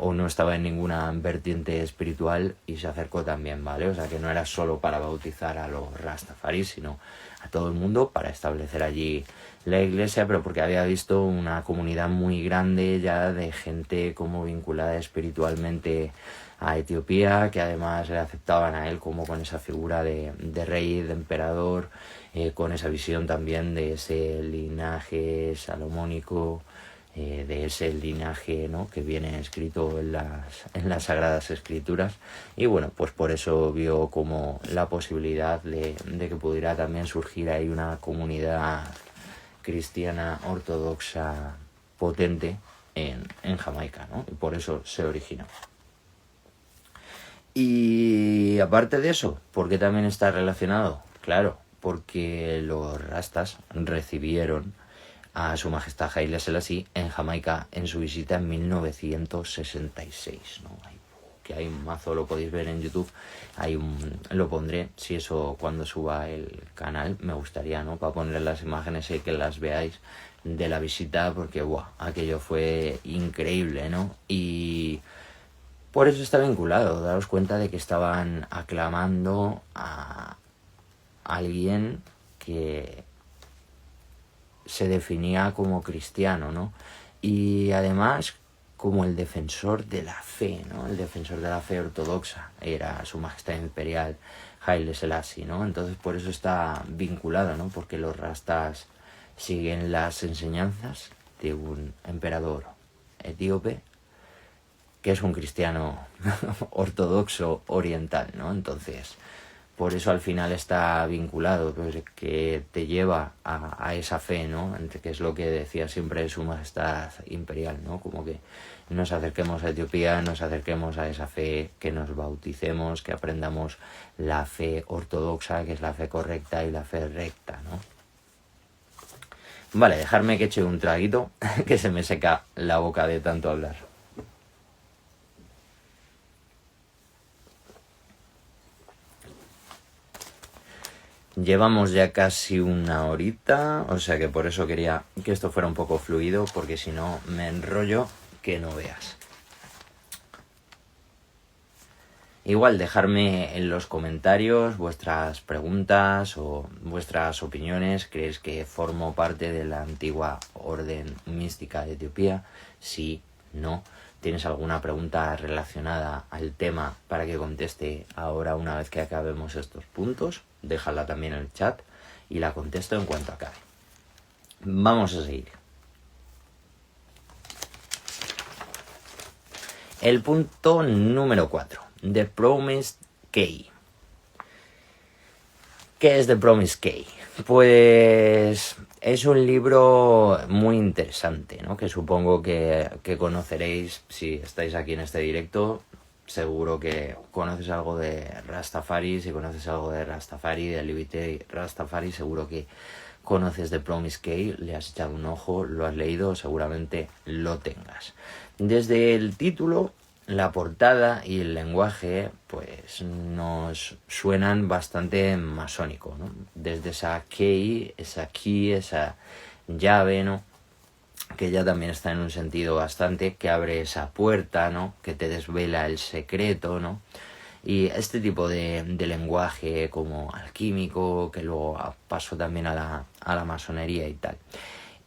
o no estaba en ninguna vertiente espiritual y se acercó también, ¿vale? O sea que no era solo para bautizar a los rastafaris, sino a todo el mundo para establecer allí la iglesia, pero porque había visto una comunidad muy grande ya de gente como vinculada espiritualmente a Etiopía, que además le aceptaban a él como con esa figura de rey, de emperador, con esa visión también de ese linaje salomónico, de ese linaje, ¿no?, que viene escrito en las Sagradas Escrituras. Y bueno, pues por eso vio como la posibilidad de que pudiera también surgir ahí una comunidad cristiana ortodoxa potente en Jamaica, ¿no? Y por eso se originó. Y aparte de eso, ¿por qué también está relacionado? Claro, porque los rastas recibieron a Su Majestad Haile Selassie en Jamaica en su visita en 1966, ¿no? Que hay un mazo, lo podéis ver en YouTube, lo pondré, si eso cuando suba el canal, me gustaría, ¿no?, para poner las imágenes y que las veáis de la visita, porque aquello fue increíble, ¿no? Y por eso está vinculado, daros cuenta de que estaban aclamando a alguien que se definía como cristiano, ¿no? Y además como el defensor de la fe, ¿no? El defensor de la fe ortodoxa era Su Majestad Imperial Haile Selassie, ¿no? Entonces por eso está vinculado, ¿no? Porque los rastas siguen las enseñanzas de un emperador etíope que es un cristiano ortodoxo oriental, ¿no? Entonces, por eso al final está vinculado, pues, que te lleva a esa fe, ¿no? Que es lo que decía siempre Su Majestad Imperial, ¿no? Como que nos acerquemos a Etiopía, nos acerquemos a esa fe, que nos bauticemos, que aprendamos la fe ortodoxa, que es la fe correcta, y la fe recta, ¿no? Vale, dejarme que eche un traguito, que se me seca la boca de tanto hablar. Llevamos ya casi una horita, o sea que por eso quería que esto fuera un poco fluido, porque si no me enrollo que no veas. Igual dejarme en los comentarios vuestras preguntas o vuestras opiniones. ¿Creéis que formo parte de la antigua orden mística de Etiopía? Sí, no. ¿Tienes alguna pregunta relacionada al tema para que conteste ahora una vez que acabemos estos puntos? Déjala también en el chat y la contesto en cuanto acabe. Vamos a seguir. El punto número 4. The Promised Key. ¿Qué es The Promised Key? Pues es un libro muy interesante, ¿no? Que supongo que conoceréis si estáis aquí en este directo. Seguro que conoces algo de Rastafari. Si conoces algo de Rastafari, de Liberty Rastafari, seguro que conoces The Promised Key, le has echado un ojo, lo has leído, seguramente lo tengas. Desde el título, la portada y el lenguaje pues nos suenan bastante masónico, ¿no? Desde esa key, esa key, esa llave, ¿no?, que ya también está en un sentido bastante, que abre esa puerta, ¿no?, que te desvela el secreto, ¿no? Y este tipo de lenguaje como alquímico, que luego pasó también a la masonería y tal.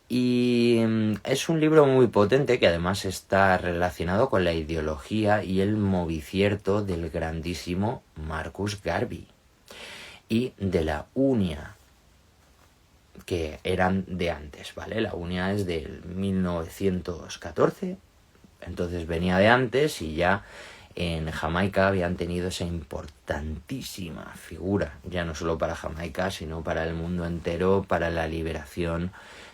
Y es un libro muy potente que además está relacionado con la ideología y el movicierto del grandísimo Marcus Garvey y de la Unia, que eran de antes, ¿vale? La Unia es del 1914, entonces venía de antes, y ya en Jamaica habían tenido esa importantísima figura, ya no solo para Jamaica, sino para el mundo entero, para la liberación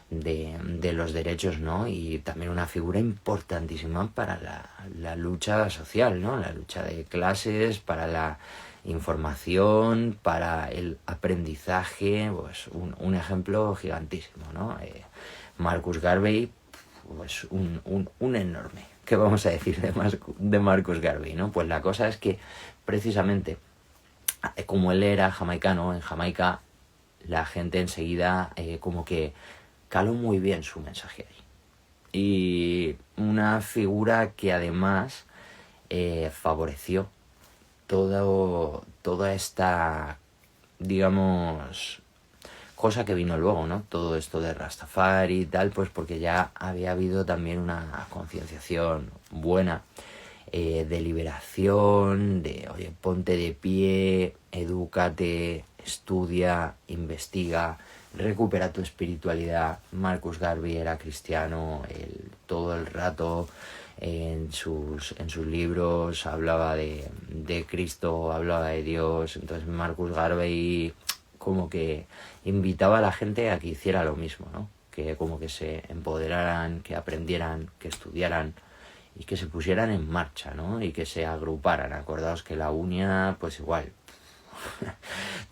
de los derechos, ¿no? Y también una figura importantísima para la lucha social, ¿no? La lucha de clases, para la información, para el aprendizaje, pues un ejemplo gigantísimo, ¿no? Marcus Garvey, pues un enorme. ¿Qué vamos a decir de Marcus Garvey, no? Pues la cosa es que precisamente como él era jamaicano, en Jamaica la gente enseguida como que caló muy bien su mensaje ahí. y una figura que además favoreció toda esta, digamos, cosa que vino luego, ¿no? Todo esto de Rastafari y tal, pues porque ya había habido también una concienciación buena, de liberación, de, oye, ponte de pie, edúcate, estudia, investiga, recupera tu espiritualidad. Marcus Garvey era cristiano, todo el rato en sus libros hablaba de Cristo, hablaba de Dios. Entonces Marcus Garvey como que invitaba a la gente a que hiciera lo mismo, ¿no? Que como que se empoderaran, que aprendieran, que estudiaran y que se pusieran en marcha, ¿no? Y que se agruparan. Acordaos que la uña, pues igual,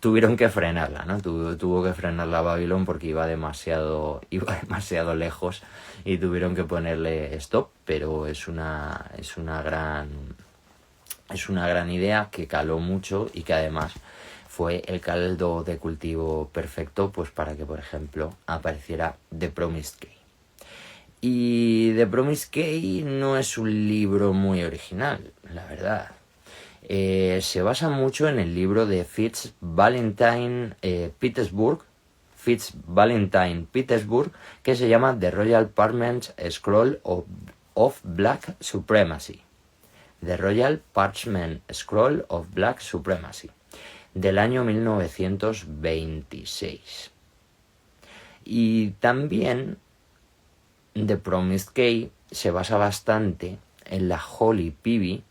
tuvieron que frenarla, ¿no? Tuvo que frenarla Babylon porque iba demasiado lejos y tuvieron que ponerle stop, pero es una gran idea que caló mucho y que además fue el caldo de cultivo perfecto, pues para que, por ejemplo, apareciera The Promised Key. Y The Promised Key no es un libro muy original, la verdad. Se basa mucho en el libro de Fitz-Valentine Petersburg, que se llama The Royal Parchment Scroll of Black Supremacy. The Royal Parchment Scroll of Black Supremacy, del año 1926. Y también The Promised Key se basa bastante en la Holy Piby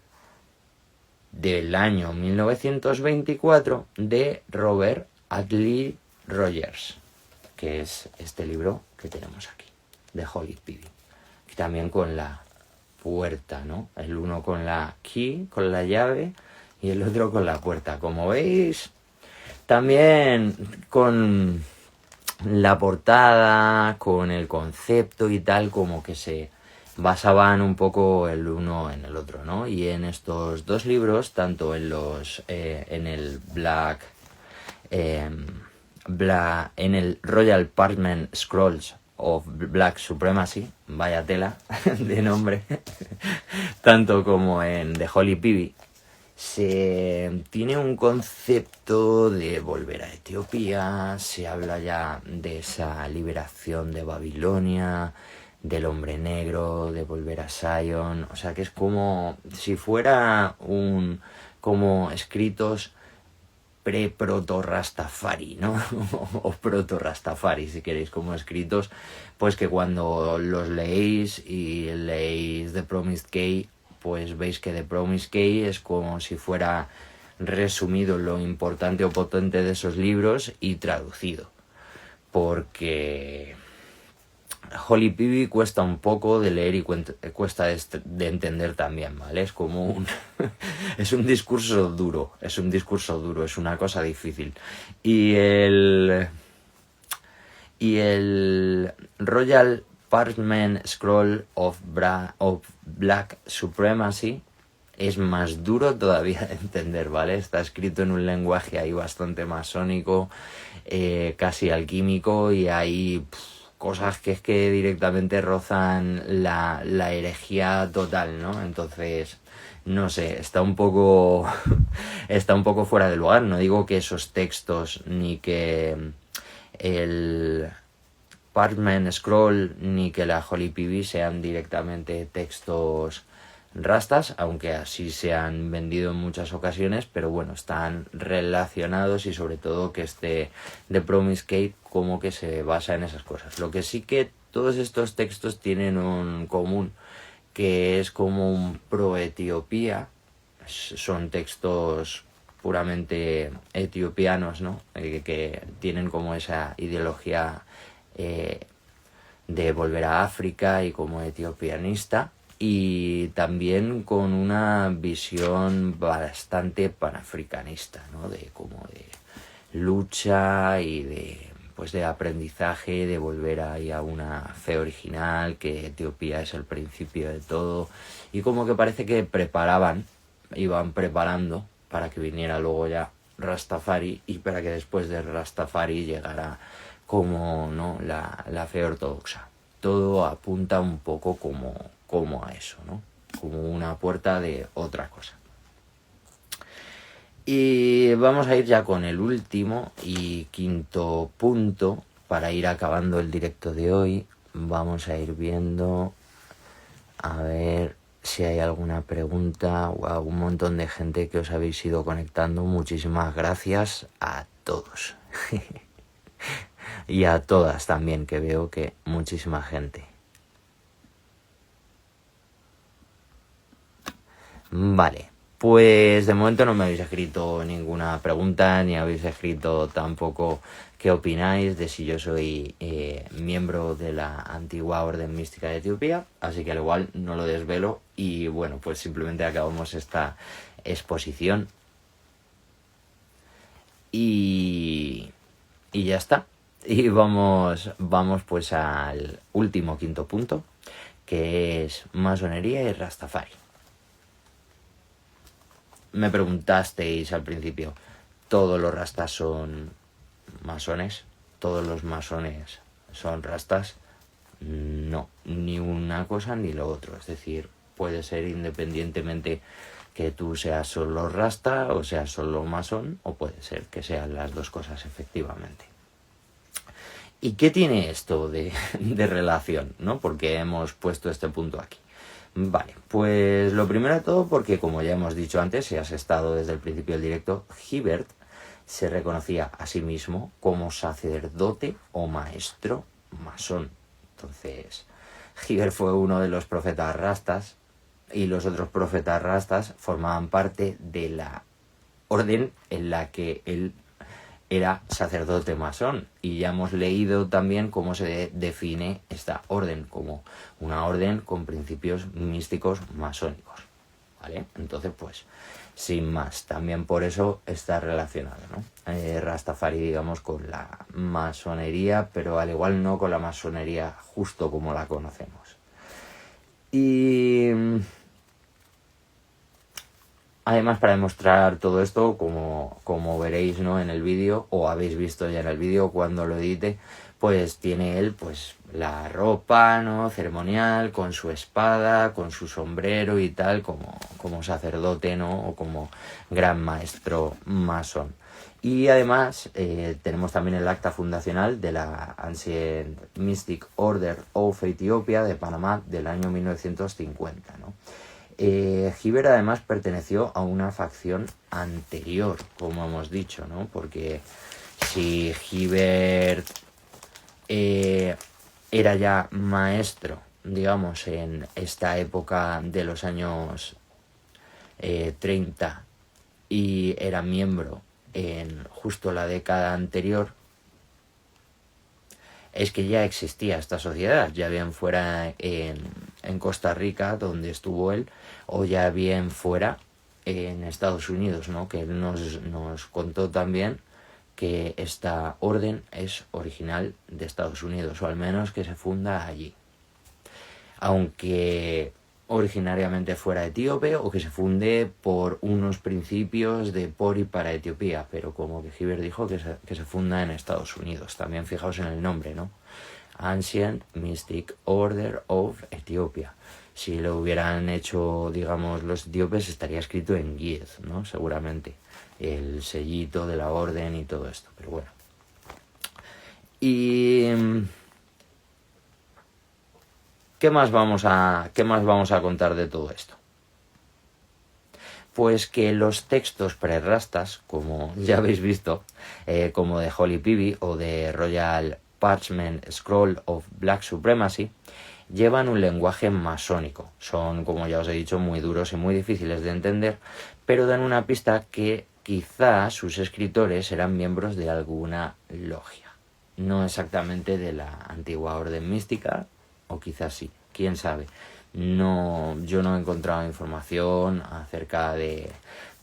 del año 1924 de Robert Adley Rogers, que es este libro que tenemos aquí, de Holy Piby, y también con la puerta, ¿no? El uno con la key, con la llave, y el otro con la puerta. Como veis, también con la portada, con el concepto y tal, como que se basaban un poco el uno en el otro, ¿no? Y en estos dos libros, tanto en el en el Royal Parchment Scrolls of Black Supremacy, vaya tela de nombre, tanto como en The Holy Piby, se tiene un concepto de volver a Etiopía, se habla ya de esa liberación de Babilonia, del hombre negro, de volver a Sion, o sea que es como si fuera como escritos pre-proto-Rastafari, ¿no? O proto-Rastafari, si queréis, como escritos, pues que cuando los leéis y leéis The Promised Key, pues veis que The Promised Key es como si fuera resumido lo importante o potente de esos libros y traducido, porque Holy Piby cuesta un poco de leer y cuesta de entender también, ¿vale? Es como es un discurso duro, es una cosa difícil. Y el Royal Parchment Scroll of Black Supremacy es más duro todavía de entender, ¿vale? Está escrito en un lenguaje ahí bastante masónico, casi alquímico, y hay cosas que es que directamente rozan la herejía total, ¿no? Entonces, no sé, está un poco fuera de lugar. No digo que esos textos ni que el Parchment Scroll ni que la Holy Piby sean directamente textos rastas, aunque así se han vendido en muchas ocasiones, pero bueno, están relacionados, y sobre todo que The Promised Key como que se basa en esas cosas. Lo que sí que todos estos textos tienen un común, que es como un pro-Etiopía, son textos puramente etiopianos, ¿no? Que tienen como esa ideología de volver a África y como etiopianista, y también con una visión bastante panafricanista, ¿no? De lucha y de aprendizaje, de volver ahí a una fe original, que Etiopía es el principio de todo, y como que parece que iban preparando para que viniera luego ya Rastafari, y para que después de Rastafari llegara como, ¿no?, la fe ortodoxa. todo apunta un poco como a eso, ¿no? Como una puerta de otra cosa. Y vamos a ir ya con el último y quinto punto para ir acabando el directo de hoy. Vamos a ir viendo a ver si hay alguna pregunta. Wow, un montón de gente que os habéis ido conectando. Muchísimas gracias a todos. Y a todas también, que veo que muchísima gente. Vale, pues de momento no me habéis escrito ninguna pregunta, ni habéis escrito tampoco qué opináis de si yo soy miembro de la antigua Orden Mística de Etiopía, así que al igual no lo desvelo y bueno, pues simplemente acabamos esta exposición y ya está. Y vamos pues al último quinto punto, que es masonería y Rastafari. Me preguntasteis al principio, ¿todos los rastas son masones? ¿Todos los masones son rastas? No, ni una cosa ni lo otro. Es decir, puede ser independientemente que tú seas solo rasta o seas solo masón, o puede ser que sean las dos cosas efectivamente. ¿Y qué tiene esto de relación, ¿no? Porque hemos puesto este punto aquí. Vale, pues lo primero de todo porque, como ya hemos dicho antes, si has estado desde el principio del directo, Hibbert se reconocía a sí mismo como sacerdote o maestro masón. Entonces, Hibbert fue uno de los profetas rastas y los otros profetas rastas formaban parte de la orden en la que él era sacerdote masón, y ya hemos leído también cómo se define esta orden, como una orden con principios místicos masónicos, ¿vale? Entonces, pues, sin más, también por eso está relacionado, ¿no? Rastafari, digamos, con la masonería, pero al igual no con la masonería justo como la conocemos. Y además, para demostrar todo esto, como veréis, ¿no?, en el vídeo, o habéis visto ya en el vídeo cuando lo edite, pues tiene él pues la ropa, ¿no?, ceremonial, con su espada, con su sombrero y tal, como sacerdote, ¿no?, o como gran maestro masón. Y además tenemos también el acta fundacional de la Ancient Mystic Order of Ethiopia de Panamá del año 1950, ¿no? Hibbert además perteneció a una facción anterior, como hemos dicho, ¿no? Porque si Hibbert era ya maestro, digamos, en esta época de los años 30 y era miembro en justo la década anterior, es que ya existía esta sociedad, ya bien fuera en Costa Rica, donde estuvo él, o ya bien fuera en Estados Unidos, ¿no? Que él nos contó también que esta orden es original de Estados Unidos, o al menos que se funda allí. Aunque originariamente fuera etíope, o que se funde por unos principios de por y para Etiopía, pero como que Hibbert dijo que se funda en Estados Unidos. También fijaos en el nombre, ¿no? Ancient Mystic Order of Ethiopia. Si lo hubieran hecho, digamos, los etíopes, estaría escrito en Giez, ¿no? Seguramente. El sellito de la orden y todo esto, pero bueno. Y ¿qué más vamos a contar de todo esto? Pues que los textos prerrastas, como ya habéis visto, como de Holy Pibi o de Royal Parchment Scroll of Black Supremacy, llevan un lenguaje masónico. Son, como ya os he dicho, muy duros y muy difíciles de entender, pero dan una pista que quizás sus escritores eran miembros de alguna logia. No exactamente de la antigua orden mística, o quizás sí, quién sabe. No, yo no he encontrado información acerca de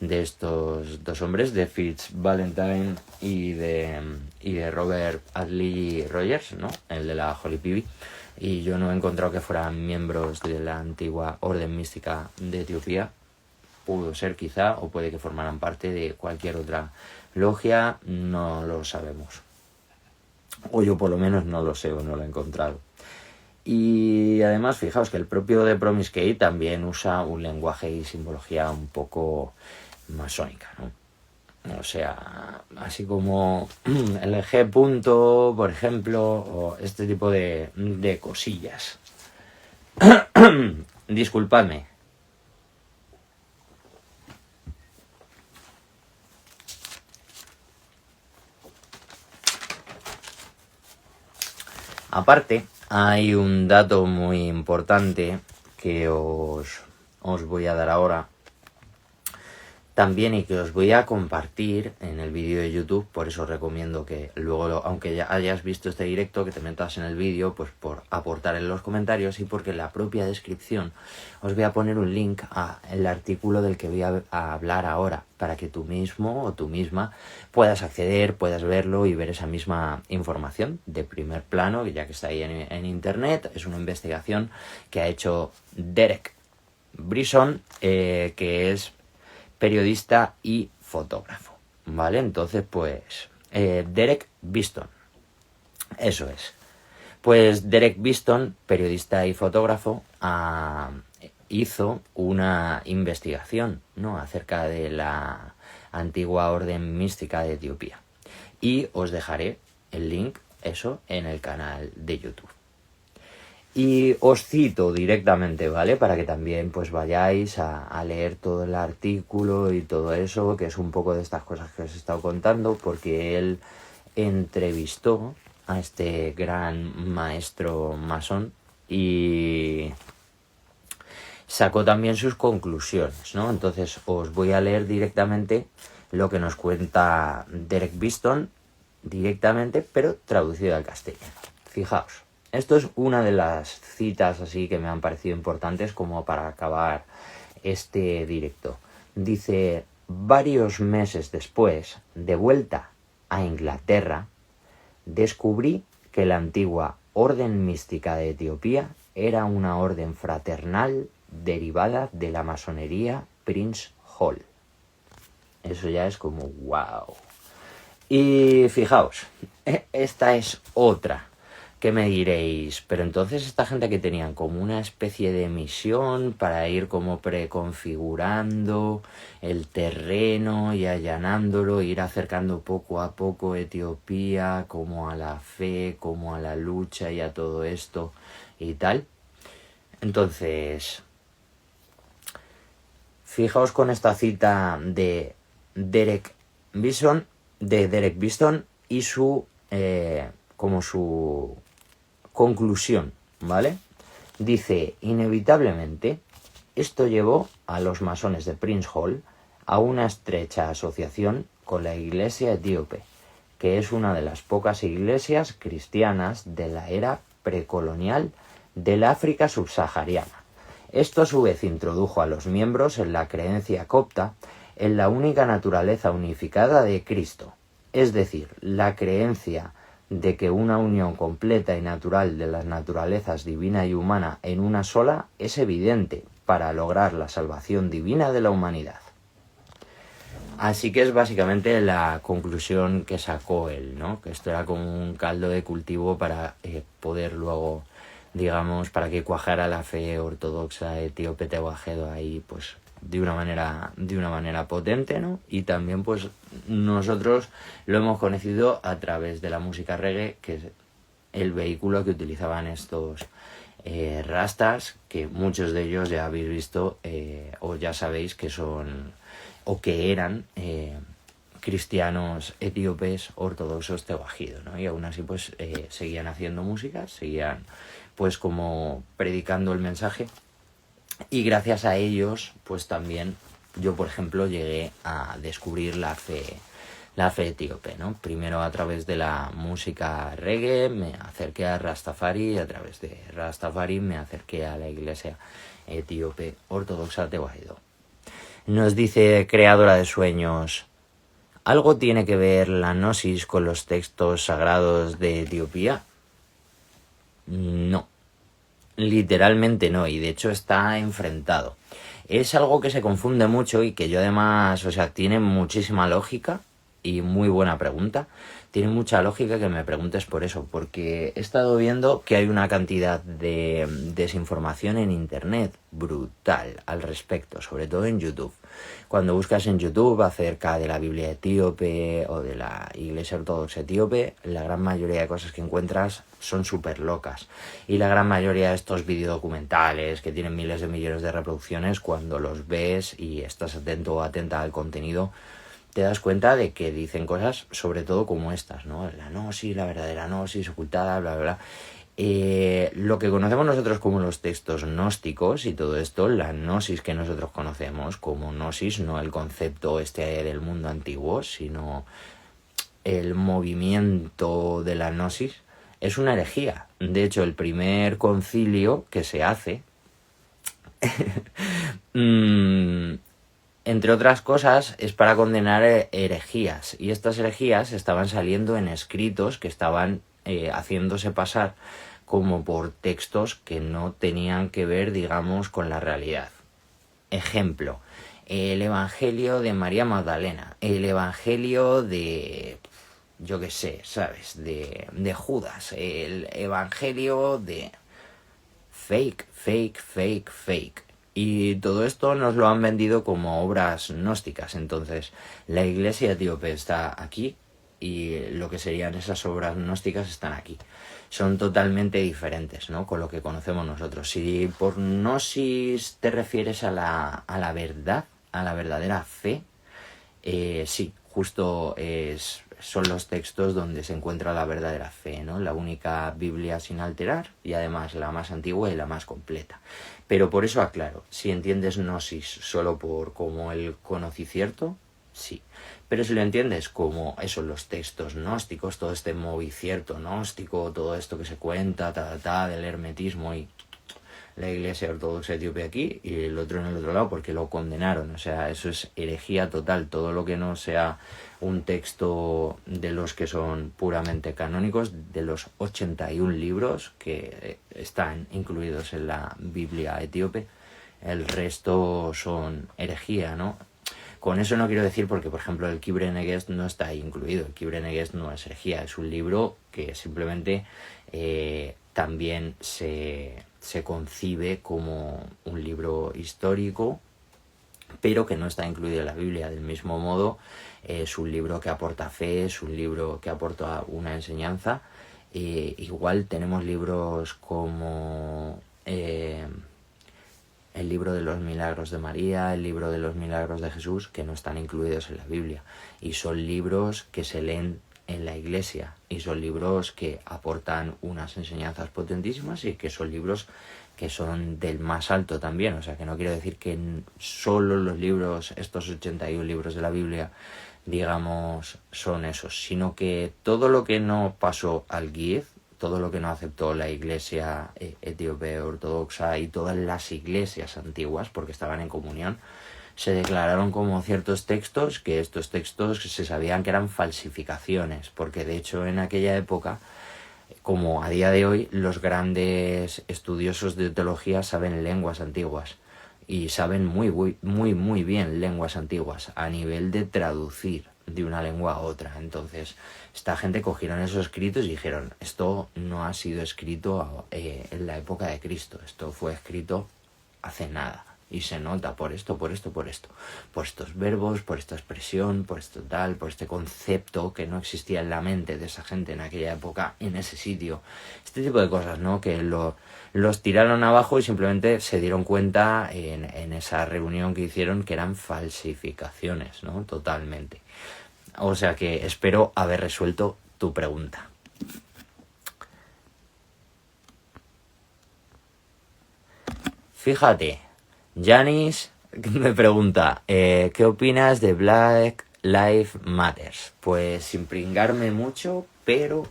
estos dos hombres, de Fitz Valentine y de Robert Adley Rogers, ¿no?, el de la Holy Pibi, y yo no he encontrado que fueran miembros de la antigua orden mística de Etiopía. Pudo ser quizá, o puede que formaran parte de cualquier otra logia, no lo sabemos. O yo por lo menos no lo sé o no lo he encontrado. Y además, fijaos que el propio The Promised Key también usa un lenguaje y simbología un poco masónica, ¿no? O sea, así como el G punto, por ejemplo, o este tipo de cosillas. Disculpadme. Aparte, hay un dato muy importante que os voy a dar ahora también y que os voy a compartir en el vídeo de YouTube. Por eso os recomiendo que luego, aunque ya hayas visto este directo, que te metas en el vídeo, pues por aportar en los comentarios, y porque en la propia descripción os voy a poner un link al artículo del que voy a hablar ahora, para que tú mismo o tú misma puedas acceder, puedas verlo y ver esa misma información de primer plano, ya que está ahí en internet. Es una investigación que ha hecho Derek Brisson, que es periodista y fotógrafo, ¿vale? Entonces, pues, Derek Biston, eso es. Pues Derek Biston, periodista y fotógrafo, hizo una investigación, ¿no?, acerca de la antigua orden mística de Etiopía. Y os dejaré el link, eso, en el canal de YouTube. Y os cito directamente, ¿vale? Para que también pues vayáis a leer todo el artículo y todo eso, que es un poco de estas cosas que os he estado contando, porque él entrevistó a este gran maestro masón y sacó también sus conclusiones, ¿no? Entonces os voy a leer directamente lo que nos cuenta Derek Biston directamente, pero traducido al castellano. Fijaos. Esto es una de las citas así que me han parecido importantes como para acabar este directo. Dice: varios meses después, de vuelta a Inglaterra, descubrí que la antigua orden mística de Etiopía era una orden fraternal derivada de la masonería Prince Hall. Eso ya es como wow. Y fijaos, esta es otra. ¿Qué me diréis? Pero entonces esta gente que tenían como una especie de misión para ir como preconfigurando el terreno y allanándolo, ir acercando poco a poco Etiopía como a la fe, como a la lucha y a todo esto y tal. Entonces, fijaos con esta cita de Derek Biston y su conclusión, ¿vale? Dice: inevitablemente, esto llevó a los masones de Prince Hall a una estrecha asociación con la iglesia etíope, que es una de las pocas iglesias cristianas de la era precolonial del África subsahariana. Esto a su vez introdujo a los miembros en la creencia copta en la única naturaleza unificada de Cristo, es decir, la creencia de que una unión completa y natural de las naturalezas divina y humana en una sola es evidente para lograr la salvación divina de la humanidad. Así que es básicamente la conclusión que sacó él, ¿no? Que esto era como un caldo de cultivo para poder luego, digamos, para que cuajara la fe ortodoxa etíope tewahedo ahí, pues de una manera potente, ¿no? Y también pues nosotros lo hemos conocido a través de la música reggae, que es el vehículo que utilizaban estos rastas, que muchos de ellos ya habéis visto o ya sabéis que son o que eran cristianos etíopes ortodoxos tewahedo, ¿no? Y aún así pues seguían haciendo música, seguían pues como predicando el mensaje. Y gracias a ellos, pues también yo, por ejemplo, llegué a descubrir la fe etíope, ¿no? Primero a través de la música reggae me acerqué a Rastafari, y a través de Rastafari me acerqué a la iglesia etíope ortodoxa tewahedo. Nos dice Creadora de Sueños: ¿algo tiene que ver la gnosis con los textos sagrados de Etiopía? No. Literalmente no, y de hecho está enfrentado. Es algo que se confunde mucho y que yo además, o sea, tiene muchísima lógica y muy buena pregunta. Tiene mucha lógica que me preguntes por eso, porque he estado viendo que hay una cantidad de desinformación en internet brutal al respecto, sobre todo en YouTube. Cuando buscas en YouTube acerca de la Biblia etíope o de la Iglesia Ortodoxa etíope, la gran mayoría de cosas que encuentras son súper locas. Y la gran mayoría de estos videodocumentales que tienen miles de millones de reproducciones, cuando los ves y estás atento o atenta al contenido, te das cuenta de que dicen cosas sobre todo como estas, ¿no? La gnosis, la verdadera gnosis ocultada, bla, bla, bla. Lo que conocemos nosotros como los textos gnósticos y todo esto, la gnosis que nosotros conocemos como gnosis, no el concepto del mundo antiguo, sino el movimiento de la gnosis, es una herejía. De hecho, el primer concilio que se hace entre otras cosas, es para condenar herejías. Y estas herejías estaban saliendo en escritos que estaban haciéndose pasar como por textos que no tenían que ver, digamos, con la realidad. Ejemplo, el Evangelio de María Magdalena, el Evangelio de, yo qué sé, ¿sabes? De Judas, el Evangelio de fake. Y todo esto nos lo han vendido como obras gnósticas. Entonces, la Iglesia etíope está aquí y lo que serían esas obras gnósticas están aquí. Son totalmente diferentes, ¿no? Con lo que conocemos nosotros. Si por gnosis te refieres a la verdad, a la verdadera fe, sí, justo son los textos donde se encuentra la verdadera fe, ¿no? La única Biblia sin alterar y además la más antigua y la más completa. Pero por eso aclaro, si entiendes gnosis solo por como el conocicierto, sí. Pero si lo entiendes como eso, los textos gnósticos, todo este movicierto gnóstico, todo esto que se cuenta, del hermetismo y la Iglesia Ortodoxa etíope aquí y el otro en el otro lado porque lo condenaron. O sea, eso es herejía total. Todo lo que no sea un texto de los que son puramente canónicos, de los 81 libros que están incluidos en la Biblia etíope, el resto son herejía, ¿no? Con eso no quiero decir porque, por ejemplo, el Kibre Negest no está ahí incluido. El Kibre Negest no es herejía, es un libro que simplemente también se concibe como un libro histórico, pero que no está incluido en la Biblia. Del mismo modo, es un libro que aporta fe, es un libro que aporta una enseñanza. Igual tenemos libros como el libro de los milagros de María, el libro de los milagros de Jesús, que no están incluidos en la Biblia. Y son libros que se leen en la iglesia y son libros que aportan unas enseñanzas potentísimas y que son libros que son del más alto también. O sea, que no quiero decir que solo los libros, estos 81 libros de la Biblia, digamos, son esos, sino que todo lo que no pasó al GIEF, todo lo que no aceptó la iglesia etíope ortodoxa y todas las iglesias antiguas, porque estaban en comunión, se declararon como ciertos textos, que estos textos se sabían que eran falsificaciones, porque de hecho en aquella época, como a día de hoy, los grandes estudiosos de teología saben lenguas antiguas y saben muy bien lenguas antiguas a nivel de traducir de una lengua a otra. Entonces, esta gente cogieron esos escritos y dijeron, esto no ha sido escrito en la época de Cristo, esto fue escrito hace nada. Y se nota por esto, por estos verbos, por esta expresión, por esto tal, por este concepto que no existía en la mente de esa gente en aquella época, en ese sitio. Este tipo de cosas, ¿no? Que los tiraron abajo y simplemente se dieron cuenta en esa reunión que hicieron que eran falsificaciones, ¿no? Totalmente. O sea que espero haber resuelto tu pregunta. Fíjate. Janis me pregunta, ¿qué opinas de Black Lives Matter? Pues sin pringarme mucho, pero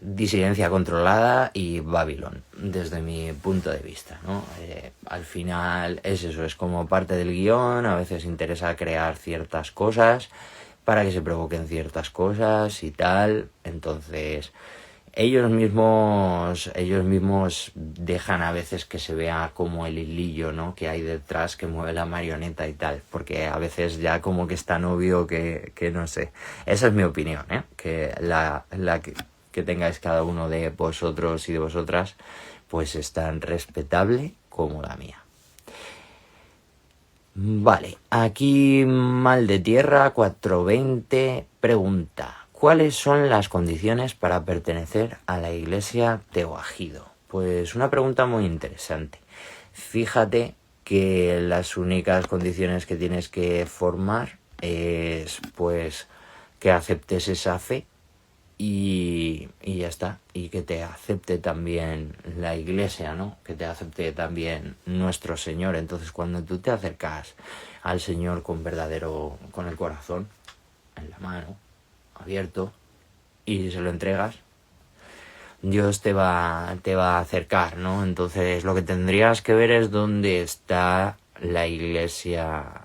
disidencia controlada y Babylon, desde mi punto de vista, ¿no? Al final es eso, es como parte del guión, a veces interesa crear ciertas cosas para que se provoquen ciertas cosas y tal, entonces ellos mismos dejan a veces que se vea como el hilillo, ¿no? Que hay detrás que mueve la marioneta y tal, porque a veces ya como que es tan obvio que no sé. Esa es mi opinión, ¿eh? Que que tengáis cada uno de vosotros y de vosotras, pues es tan respetable como la mía. Vale, aquí Mal de Tierra 420 pregunta: ¿cuáles son las condiciones para pertenecer a la iglesia Teoajido? Pues una pregunta muy interesante. Fíjate que las únicas condiciones que tienes que formar es pues que aceptes esa fe y ya está, y que te acepte también la iglesia, ¿no? Que te acepte también nuestro Señor. Entonces, cuando tú te acercas al Señor con el corazón en la mano, abierto, y se lo entregas, Dios te va a acercar, ¿no? Entonces, lo que tendrías que ver es dónde está la iglesia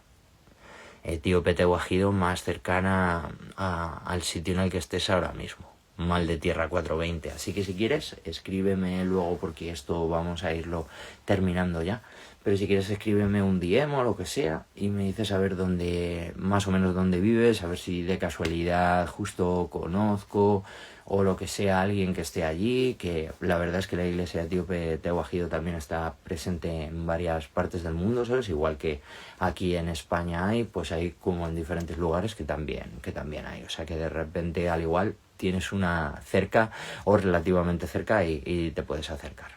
etíope Teoajido más cercana al sitio en el que estés ahora mismo. Mal de Tierra 420. Así que si quieres, escríbeme luego, porque esto vamos a irlo terminando ya. Pero si quieres, escríbeme un DM o lo que sea y me dices a ver dónde, más o menos dónde vives, a ver si de casualidad justo conozco o lo que sea alguien que esté allí, que la verdad es que la iglesia etíope Teoajido también está presente en varias partes del mundo, ¿sabes? Igual que aquí en España hay, pues hay como en diferentes lugares que también hay. O sea que de repente al igual tienes una cerca o relativamente cerca y te puedes acercar.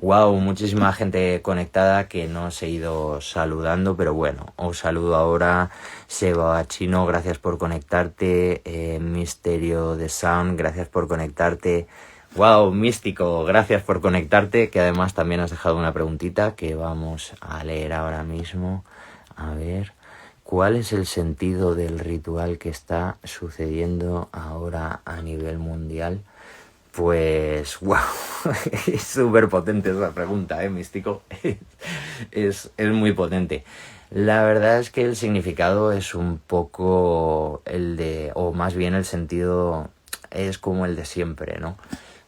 Wow, muchísima gente conectada que no os he ido saludando, pero bueno, os saludo ahora. Seba Chino, gracias por conectarte. Misterio de Sound, gracias por conectarte. Wow, Místico, gracias por conectarte, que además también has dejado una preguntita que vamos a leer ahora mismo. A ver, ¿cuál es el sentido del ritual que está sucediendo ahora a nivel mundial? Pues, wow, es súper potente esa pregunta, Místico. Es muy potente. La verdad es que el significado es un poco o más bien el sentido es como el de siempre, ¿no?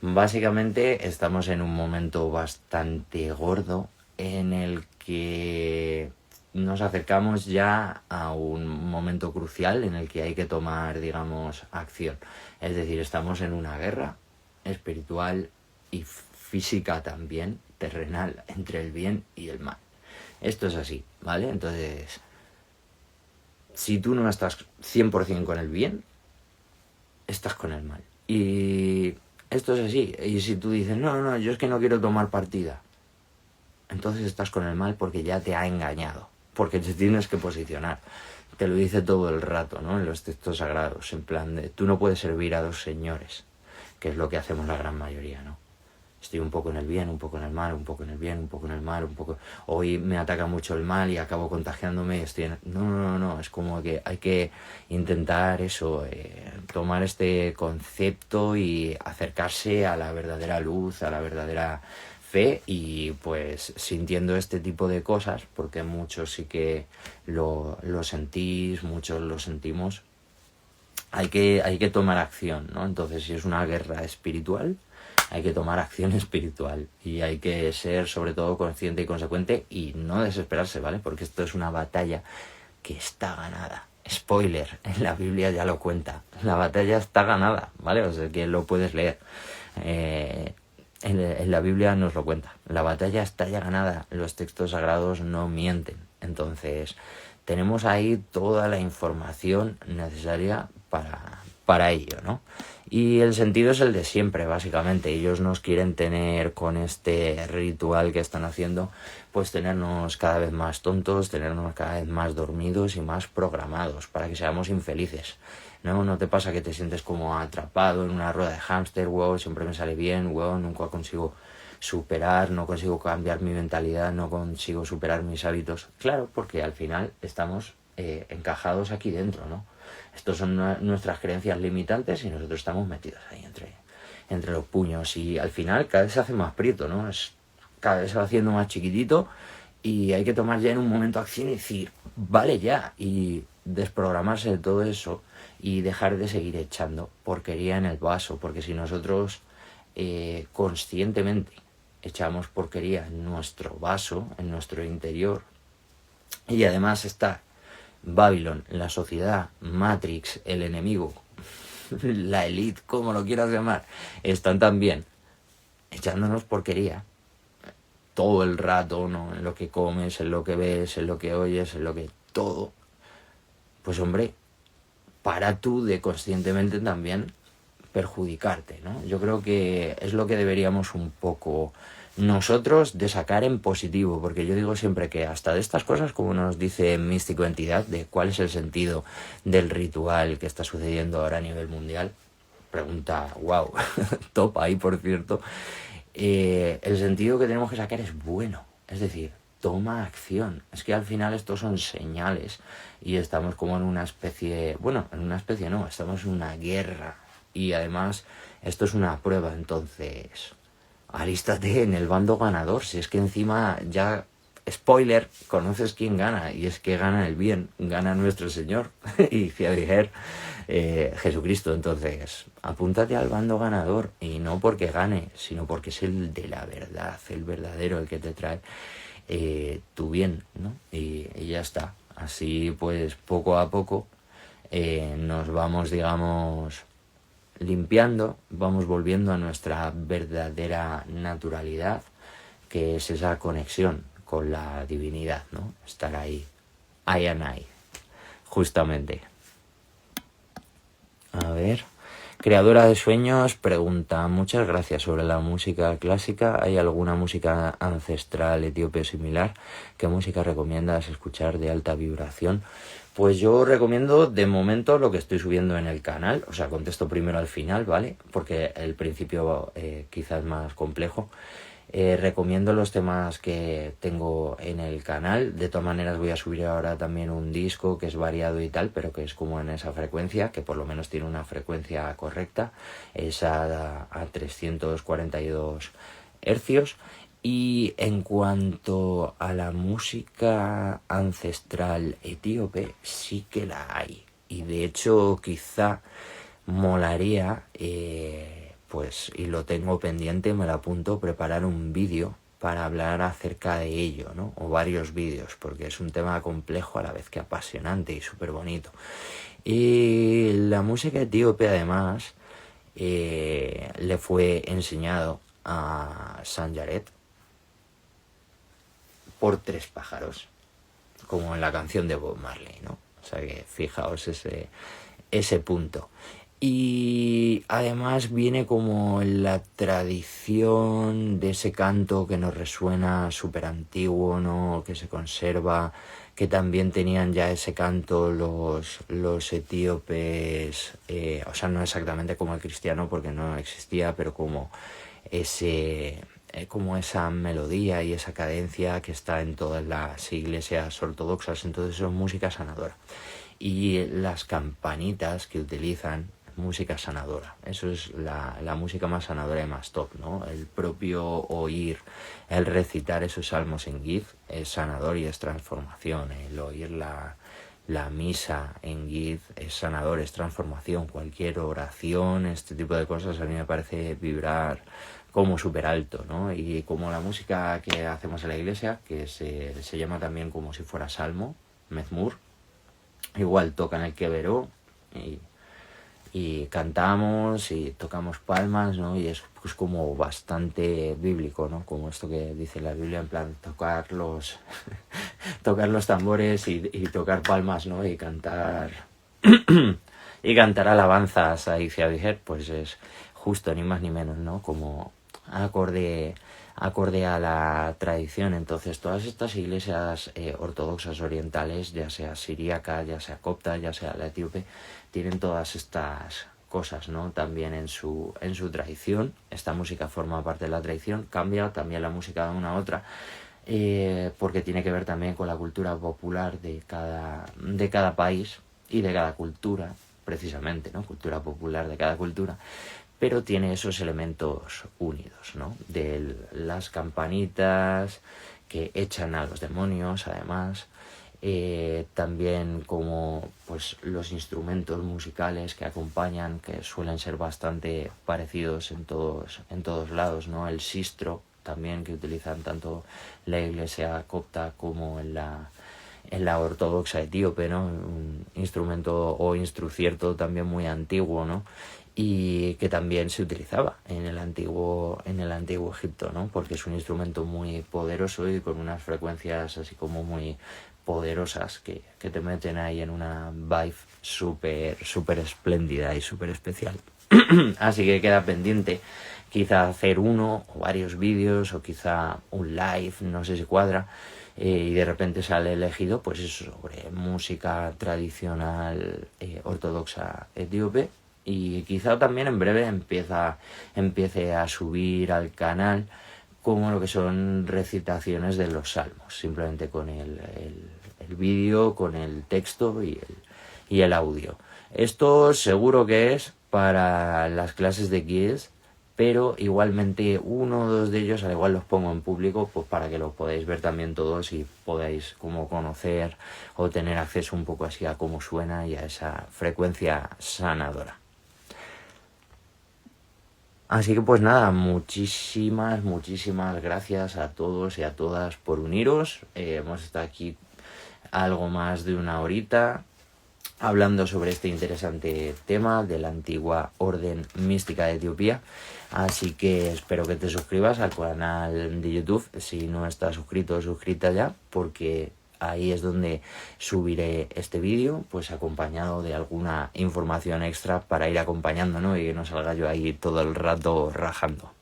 Básicamente estamos en un momento bastante gordo en el que nos acercamos ya a un momento crucial en el que hay que tomar, digamos, acción. Es decir, estamos en una guerra espiritual y física también, terrenal, entre el bien y el mal. Esto es así, ¿vale? Entonces, si tú no estás 100% con el bien, estás con el mal. Y esto es así. Y si tú dices, no, yo es que no quiero tomar partida, entonces estás con el mal porque ya te ha engañado, porque te tienes que posicionar. Te lo dice todo el rato, ¿no? En los textos sagrados, en plan de, tú no puedes servir a dos señores, que es lo que hacemos la gran mayoría, ¿no? Estoy un poco en el bien, un poco en el mal, un poco en el bien, un poco en el mal, un poco... Hoy me ataca mucho el mal y acabo contagiándome y estoy en... No, es como que hay que intentar eso, tomar este concepto y acercarse a la verdadera luz, a la verdadera fe y pues sintiendo este tipo de cosas, porque muchos sí que lo sentís, muchos lo sentimos, hay que tomar acción, ¿no? Entonces, si es una guerra espiritual, hay que tomar acción espiritual y hay que ser sobre todo consciente y consecuente y no desesperarse, ¿vale? Porque esto es una batalla que está ganada. Spoiler, en la Biblia ya lo cuenta. La batalla está ganada, ¿vale? O sea, que lo puedes leer. En la Biblia nos lo cuenta. La batalla está ya ganada. Los textos sagrados no mienten. Entonces, tenemos ahí toda la información necesaria para ello, ¿no? Y el sentido es el de siempre, básicamente. Ellos nos quieren tener con este ritual que están haciendo, pues tenernos cada vez más tontos, tenernos cada vez más dormidos y más programados para que seamos infelices. ¿No te pasa que te sientes como atrapado en una rueda de hámster? Wow, siempre me sale bien, wow, nunca consigo superar, no consigo cambiar mi mentalidad, no consigo superar mis hábitos. Claro, porque al final estamos encajados aquí dentro, ¿no? Estos son nuestras creencias limitantes y nosotros estamos metidos ahí entre los puños y al final cada vez se hace más prieto, ¿no? Cada vez se va haciendo más chiquitito y hay que tomar ya en un momento acción y decir, vale ya, y desprogramarse de todo eso y dejar de seguir echando porquería en el vaso, porque si nosotros conscientemente echamos porquería en nuestro vaso, en nuestro interior, y además está Babylon, la sociedad, Matrix, el enemigo, la élite, como lo quieras llamar, están también echándonos porquería todo el rato, ¿no? En lo que comes, en lo que ves, en lo que oyes, en lo que todo. Pues hombre, para tú de conscientemente también perjudicarte, ¿no? Yo creo que es lo que deberíamos un poco nosotros de sacar en positivo, porque yo digo siempre que hasta de estas cosas, como nos dice Místico Entidad, de cuál es el sentido del ritual que está sucediendo ahora a nivel mundial, pregunta, wow, top ahí por cierto, el sentido que tenemos que sacar es bueno, es decir, toma acción. Es que al final estos son señales y estamos como en una especie, bueno, en una especie no, estamos en una guerra y además esto es una prueba, entonces alístate en el bando ganador, si es que encima ya, spoiler, conoces quién gana y es que gana el bien, gana nuestro Señor y Fiadiger, Jesucristo. Entonces apúntate al bando ganador y no porque gane, sino porque es el de la verdad, el verdadero, el que te trae tu bien, ¿no? Y ya está. Así pues poco a poco nos vamos, digamos, limpiando, vamos volviendo a nuestra verdadera naturalidad, que es esa conexión con la divinidad, ¿no? Estar ahí, I and I, justamente. A ver, creadora de sueños pregunta, muchas gracias, sobre la música clásica, ¿hay alguna música ancestral etíope o similar? ¿Qué música recomiendas escuchar de alta vibración? Pues yo recomiendo de momento lo que estoy subiendo en el canal, o sea, contesto primero al final, ¿vale? Porque el principio quizás es más complejo. Recomiendo los temas que tengo en el canal. De todas maneras voy a subir ahora también un disco que es variado y tal, pero que es como en esa frecuencia, que por lo menos tiene una frecuencia correcta, es a 342 hercios. Y en cuanto a la música ancestral etíope, sí que la hay. Y de hecho quizá molaría, pues, y lo tengo pendiente, me lo apunto, preparar un vídeo para hablar acerca de ello, ¿no? O varios vídeos, porque es un tema complejo a la vez que apasionante y súper bonito. Y la música etíope además le fue enseñado a Sanjaret por 3 pájaros, como en la canción de Bob Marley, ¿no? O sea que fijaos ese punto. Y además viene como la tradición de ese canto que nos resuena súper antiguo, ¿no? Que se conserva, que también tenían ya ese canto los etíopes, o sea, no exactamente como el cristiano porque no existía, pero como como esa melodía y esa cadencia que está en todas las iglesias ortodoxas. Entonces son música sanadora. Y las campanitas que utilizan, música sanadora. Eso es la música más sanadora y más top, ¿no? El propio oír, el recitar esos salmos en GIF es sanador y es transformación. El oír la misa en GIF es sanador, es transformación. Cualquier oración, este tipo de cosas a mí me parece vibrar como súper alto, ¿no? Y como la música que hacemos en la iglesia, que se llama también como si fuera salmo, mezmur, igual tocan el queveró y cantamos y tocamos palmas, ¿no? Y es pues como bastante bíblico, ¿no? Como esto que dice la Biblia, en plan tocar los tambores y tocar palmas, ¿no? Y cantar y cantar alabanzas a Ixia, pues es justo, ni más ni menos, ¿no? Como acorde a la tradición. Entonces todas estas iglesias ortodoxas orientales, ya sea siríaca, ya sea copta, ya sea la etíope, tienen todas estas cosas, ¿no? También en su tradición. Esta música forma parte de la tradición, cambia también la música de una a otra, porque tiene que ver también con la cultura popular de cada país y de cada cultura, precisamente, ¿no? Cultura popular de cada cultura, pero tiene esos elementos unidos, ¿no? De las campanitas que echan a los demonios, además, también como pues los instrumentos musicales que acompañan, que suelen ser bastante parecidos en todos lados, ¿no? El sistro también, que utilizan tanto la iglesia copta como en la ortodoxa etíope, ¿no? Un instrumento o instrucierto también muy antiguo, ¿no? Y que también se utilizaba en el antiguo Egipto, ¿no? Porque es un instrumento muy poderoso y con unas frecuencias así como muy poderosas que te meten ahí en una vibe súper espléndida y súper especial. Así que queda pendiente quizá hacer uno o varios vídeos o quizá un live, no sé si cuadra, y de repente sale elegido pues eso, sobre música tradicional ortodoxa etíope. Y quizá también en breve empiece a subir al canal como lo que son recitaciones de los salmos, simplemente con el vídeo, con el texto y el audio. Esto seguro que es para las clases de Kids, pero igualmente uno o dos de ellos al igual los pongo en público pues para que lo podáis ver también todos y podáis como conocer o tener acceso un poco así a cómo suena y a esa frecuencia sanadora. Así que pues nada, muchísimas gracias a todos y a todas por uniros. Hemos estado aquí algo más de una horita hablando sobre este interesante tema de la antigua orden mística de Etiopía. Así que espero que te suscribas al canal de YouTube si no estás suscrito o suscrita ya, porque ahí es donde subiré este vídeo, pues acompañado de alguna información extra para ir acompañando, ¿no? Y que no salga yo ahí todo el rato rajando.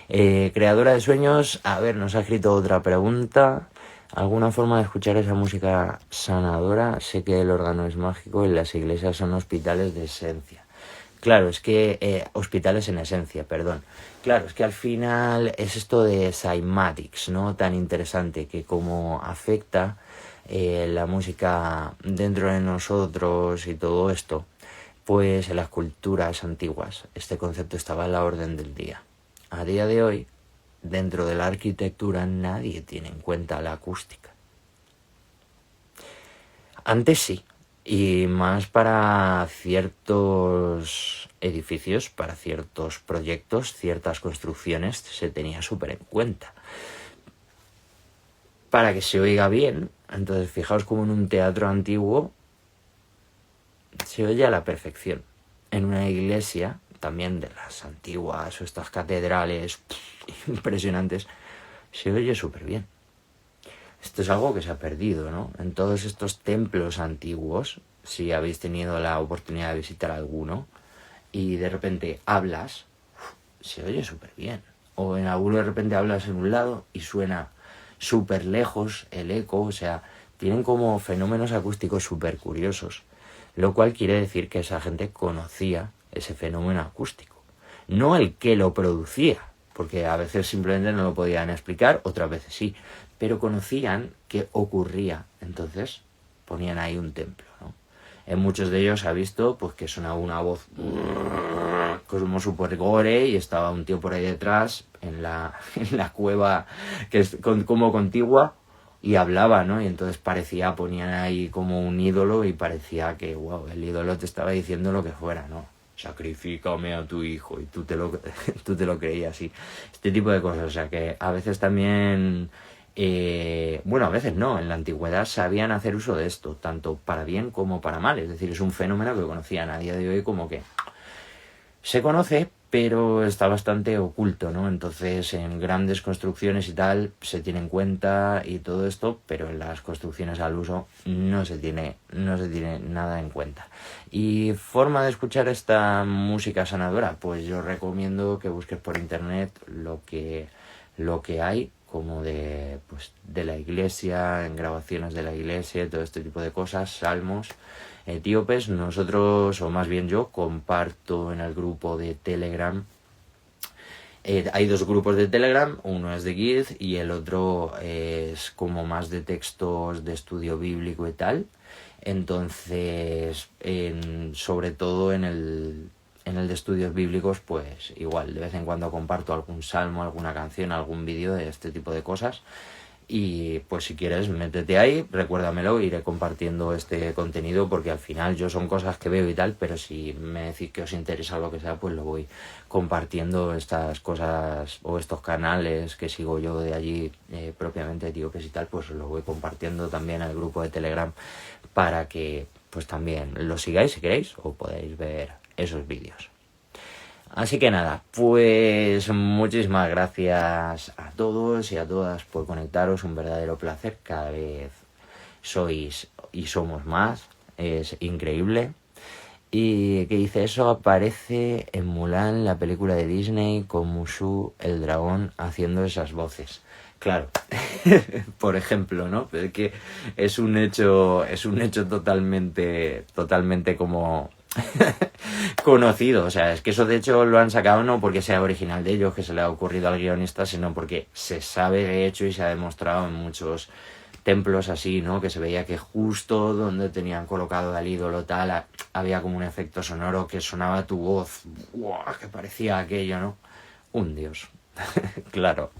Creadora de sueños, a ver, nos ha escrito otra pregunta. ¿Alguna forma de escuchar esa música sanadora? Sé que el órgano es mágico y las iglesias son hospitales de esencia. Claro, es que hospitales en esencia, perdón. Claro, es que al final es esto de cymatics, ¿no? Tan interesante que como afecta la música dentro de nosotros y todo esto, pues en las culturas antiguas este concepto estaba a la orden del día. A día de hoy, dentro de la arquitectura nadie tiene en cuenta la acústica. Antes sí, y más para ciertos edificios, para ciertos proyectos, ciertas construcciones se tenía súper en cuenta. Para que se oiga bien, entonces fijaos como en un teatro antiguo se oye a la perfección. En una iglesia, también de las antiguas o estas catedrales impresionantes, se oye súper bien. Esto es algo que se ha perdido, ¿no? En todos estos templos antiguos, si habéis tenido la oportunidad de visitar alguno y de repente hablas, se oye súper bien. O en alguno de repente hablas en un lado y suena súper lejos el eco, o sea, tienen como fenómenos acústicos súper curiosos, lo cual quiere decir que esa gente conocía ese fenómeno acústico, no el que lo producía, porque a veces simplemente no lo podían explicar, otras veces sí, pero conocían que ocurría, entonces ponían ahí un templo, ¿no? En muchos de ellos se ha visto pues que sonaba una voz como súper gore y estaba un tío por ahí detrás en la cueva que es como contigua y hablaba, ¿no? Y entonces ponían ahí como un ídolo y parecía que, wow, el ídolo te estaba diciendo lo que fuera, ¿no? Sacrifícame a tu hijo, y tú te lo creías así. Este tipo de cosas, o sea que a veces también, bueno, a veces no, en la antigüedad sabían hacer uso de esto, tanto para bien como para mal, es decir, es un fenómeno que conocían. A día de hoy como que se conoce, pero está bastante oculto, ¿no? Entonces en grandes construcciones y tal se tiene en cuenta y todo esto, pero en las construcciones al uso no se tiene nada en cuenta. Y forma de escuchar esta música sanadora, pues yo recomiendo que busques por internet lo que hay como de la iglesia, en grabaciones de la iglesia, todo este tipo de cosas, salmos etíopes. Nosotros, o más bien yo, comparto en el grupo de Telegram. Hay dos grupos de Telegram, uno es de Guild y el otro es como más de textos de estudio bíblico y tal. Entonces, sobre todo en el de estudios bíblicos, pues igual, de vez en cuando comparto algún salmo, alguna canción, algún vídeo de este tipo de cosas. Y pues si quieres, métete ahí, recuérdamelo, iré compartiendo este contenido porque al final yo son cosas que veo y tal, pero si me decís que os interesa lo que sea, pues lo voy compartiendo estas cosas o estos canales que sigo yo de allí propiamente etíopes y tal, pues lo voy compartiendo también al grupo de Telegram para que pues también lo sigáis si queréis o podéis ver esos vídeos. Así que nada, pues muchísimas gracias a todos y a todas por conectaros, un verdadero placer, cada vez sois y somos más, es increíble. Y que dice, eso aparece en Mulan, la película de Disney, con Mushu, el dragón, haciendo esas voces. Claro, por ejemplo, ¿no? Pero es que es un hecho totalmente como conocido. O sea, es que eso de hecho lo han sacado no porque sea original de ellos, que se le ha ocurrido al guionista, sino porque se sabe de hecho y se ha demostrado en muchos templos así, ¿no? Que se veía que justo donde tenían colocado al ídolo tal, había como un efecto sonoro que sonaba tu voz. ¡Wow! Que parecía aquello, ¿no? Un dios. Claro.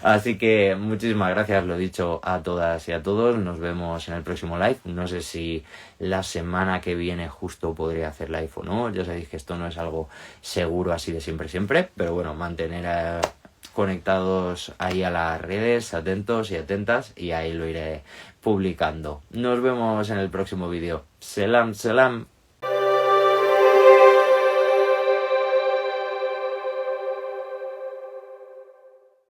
Así que muchísimas gracias, lo dicho, a todas y a todos. Nos vemos en el próximo live. No sé si la semana que viene justo podría hacer live o no. Ya sabéis que esto no es algo seguro así de siempre, pero bueno, mantener conectados ahí a las redes, atentos y atentas, y ahí lo iré publicando. Nos vemos en el próximo vídeo. Selam, selam.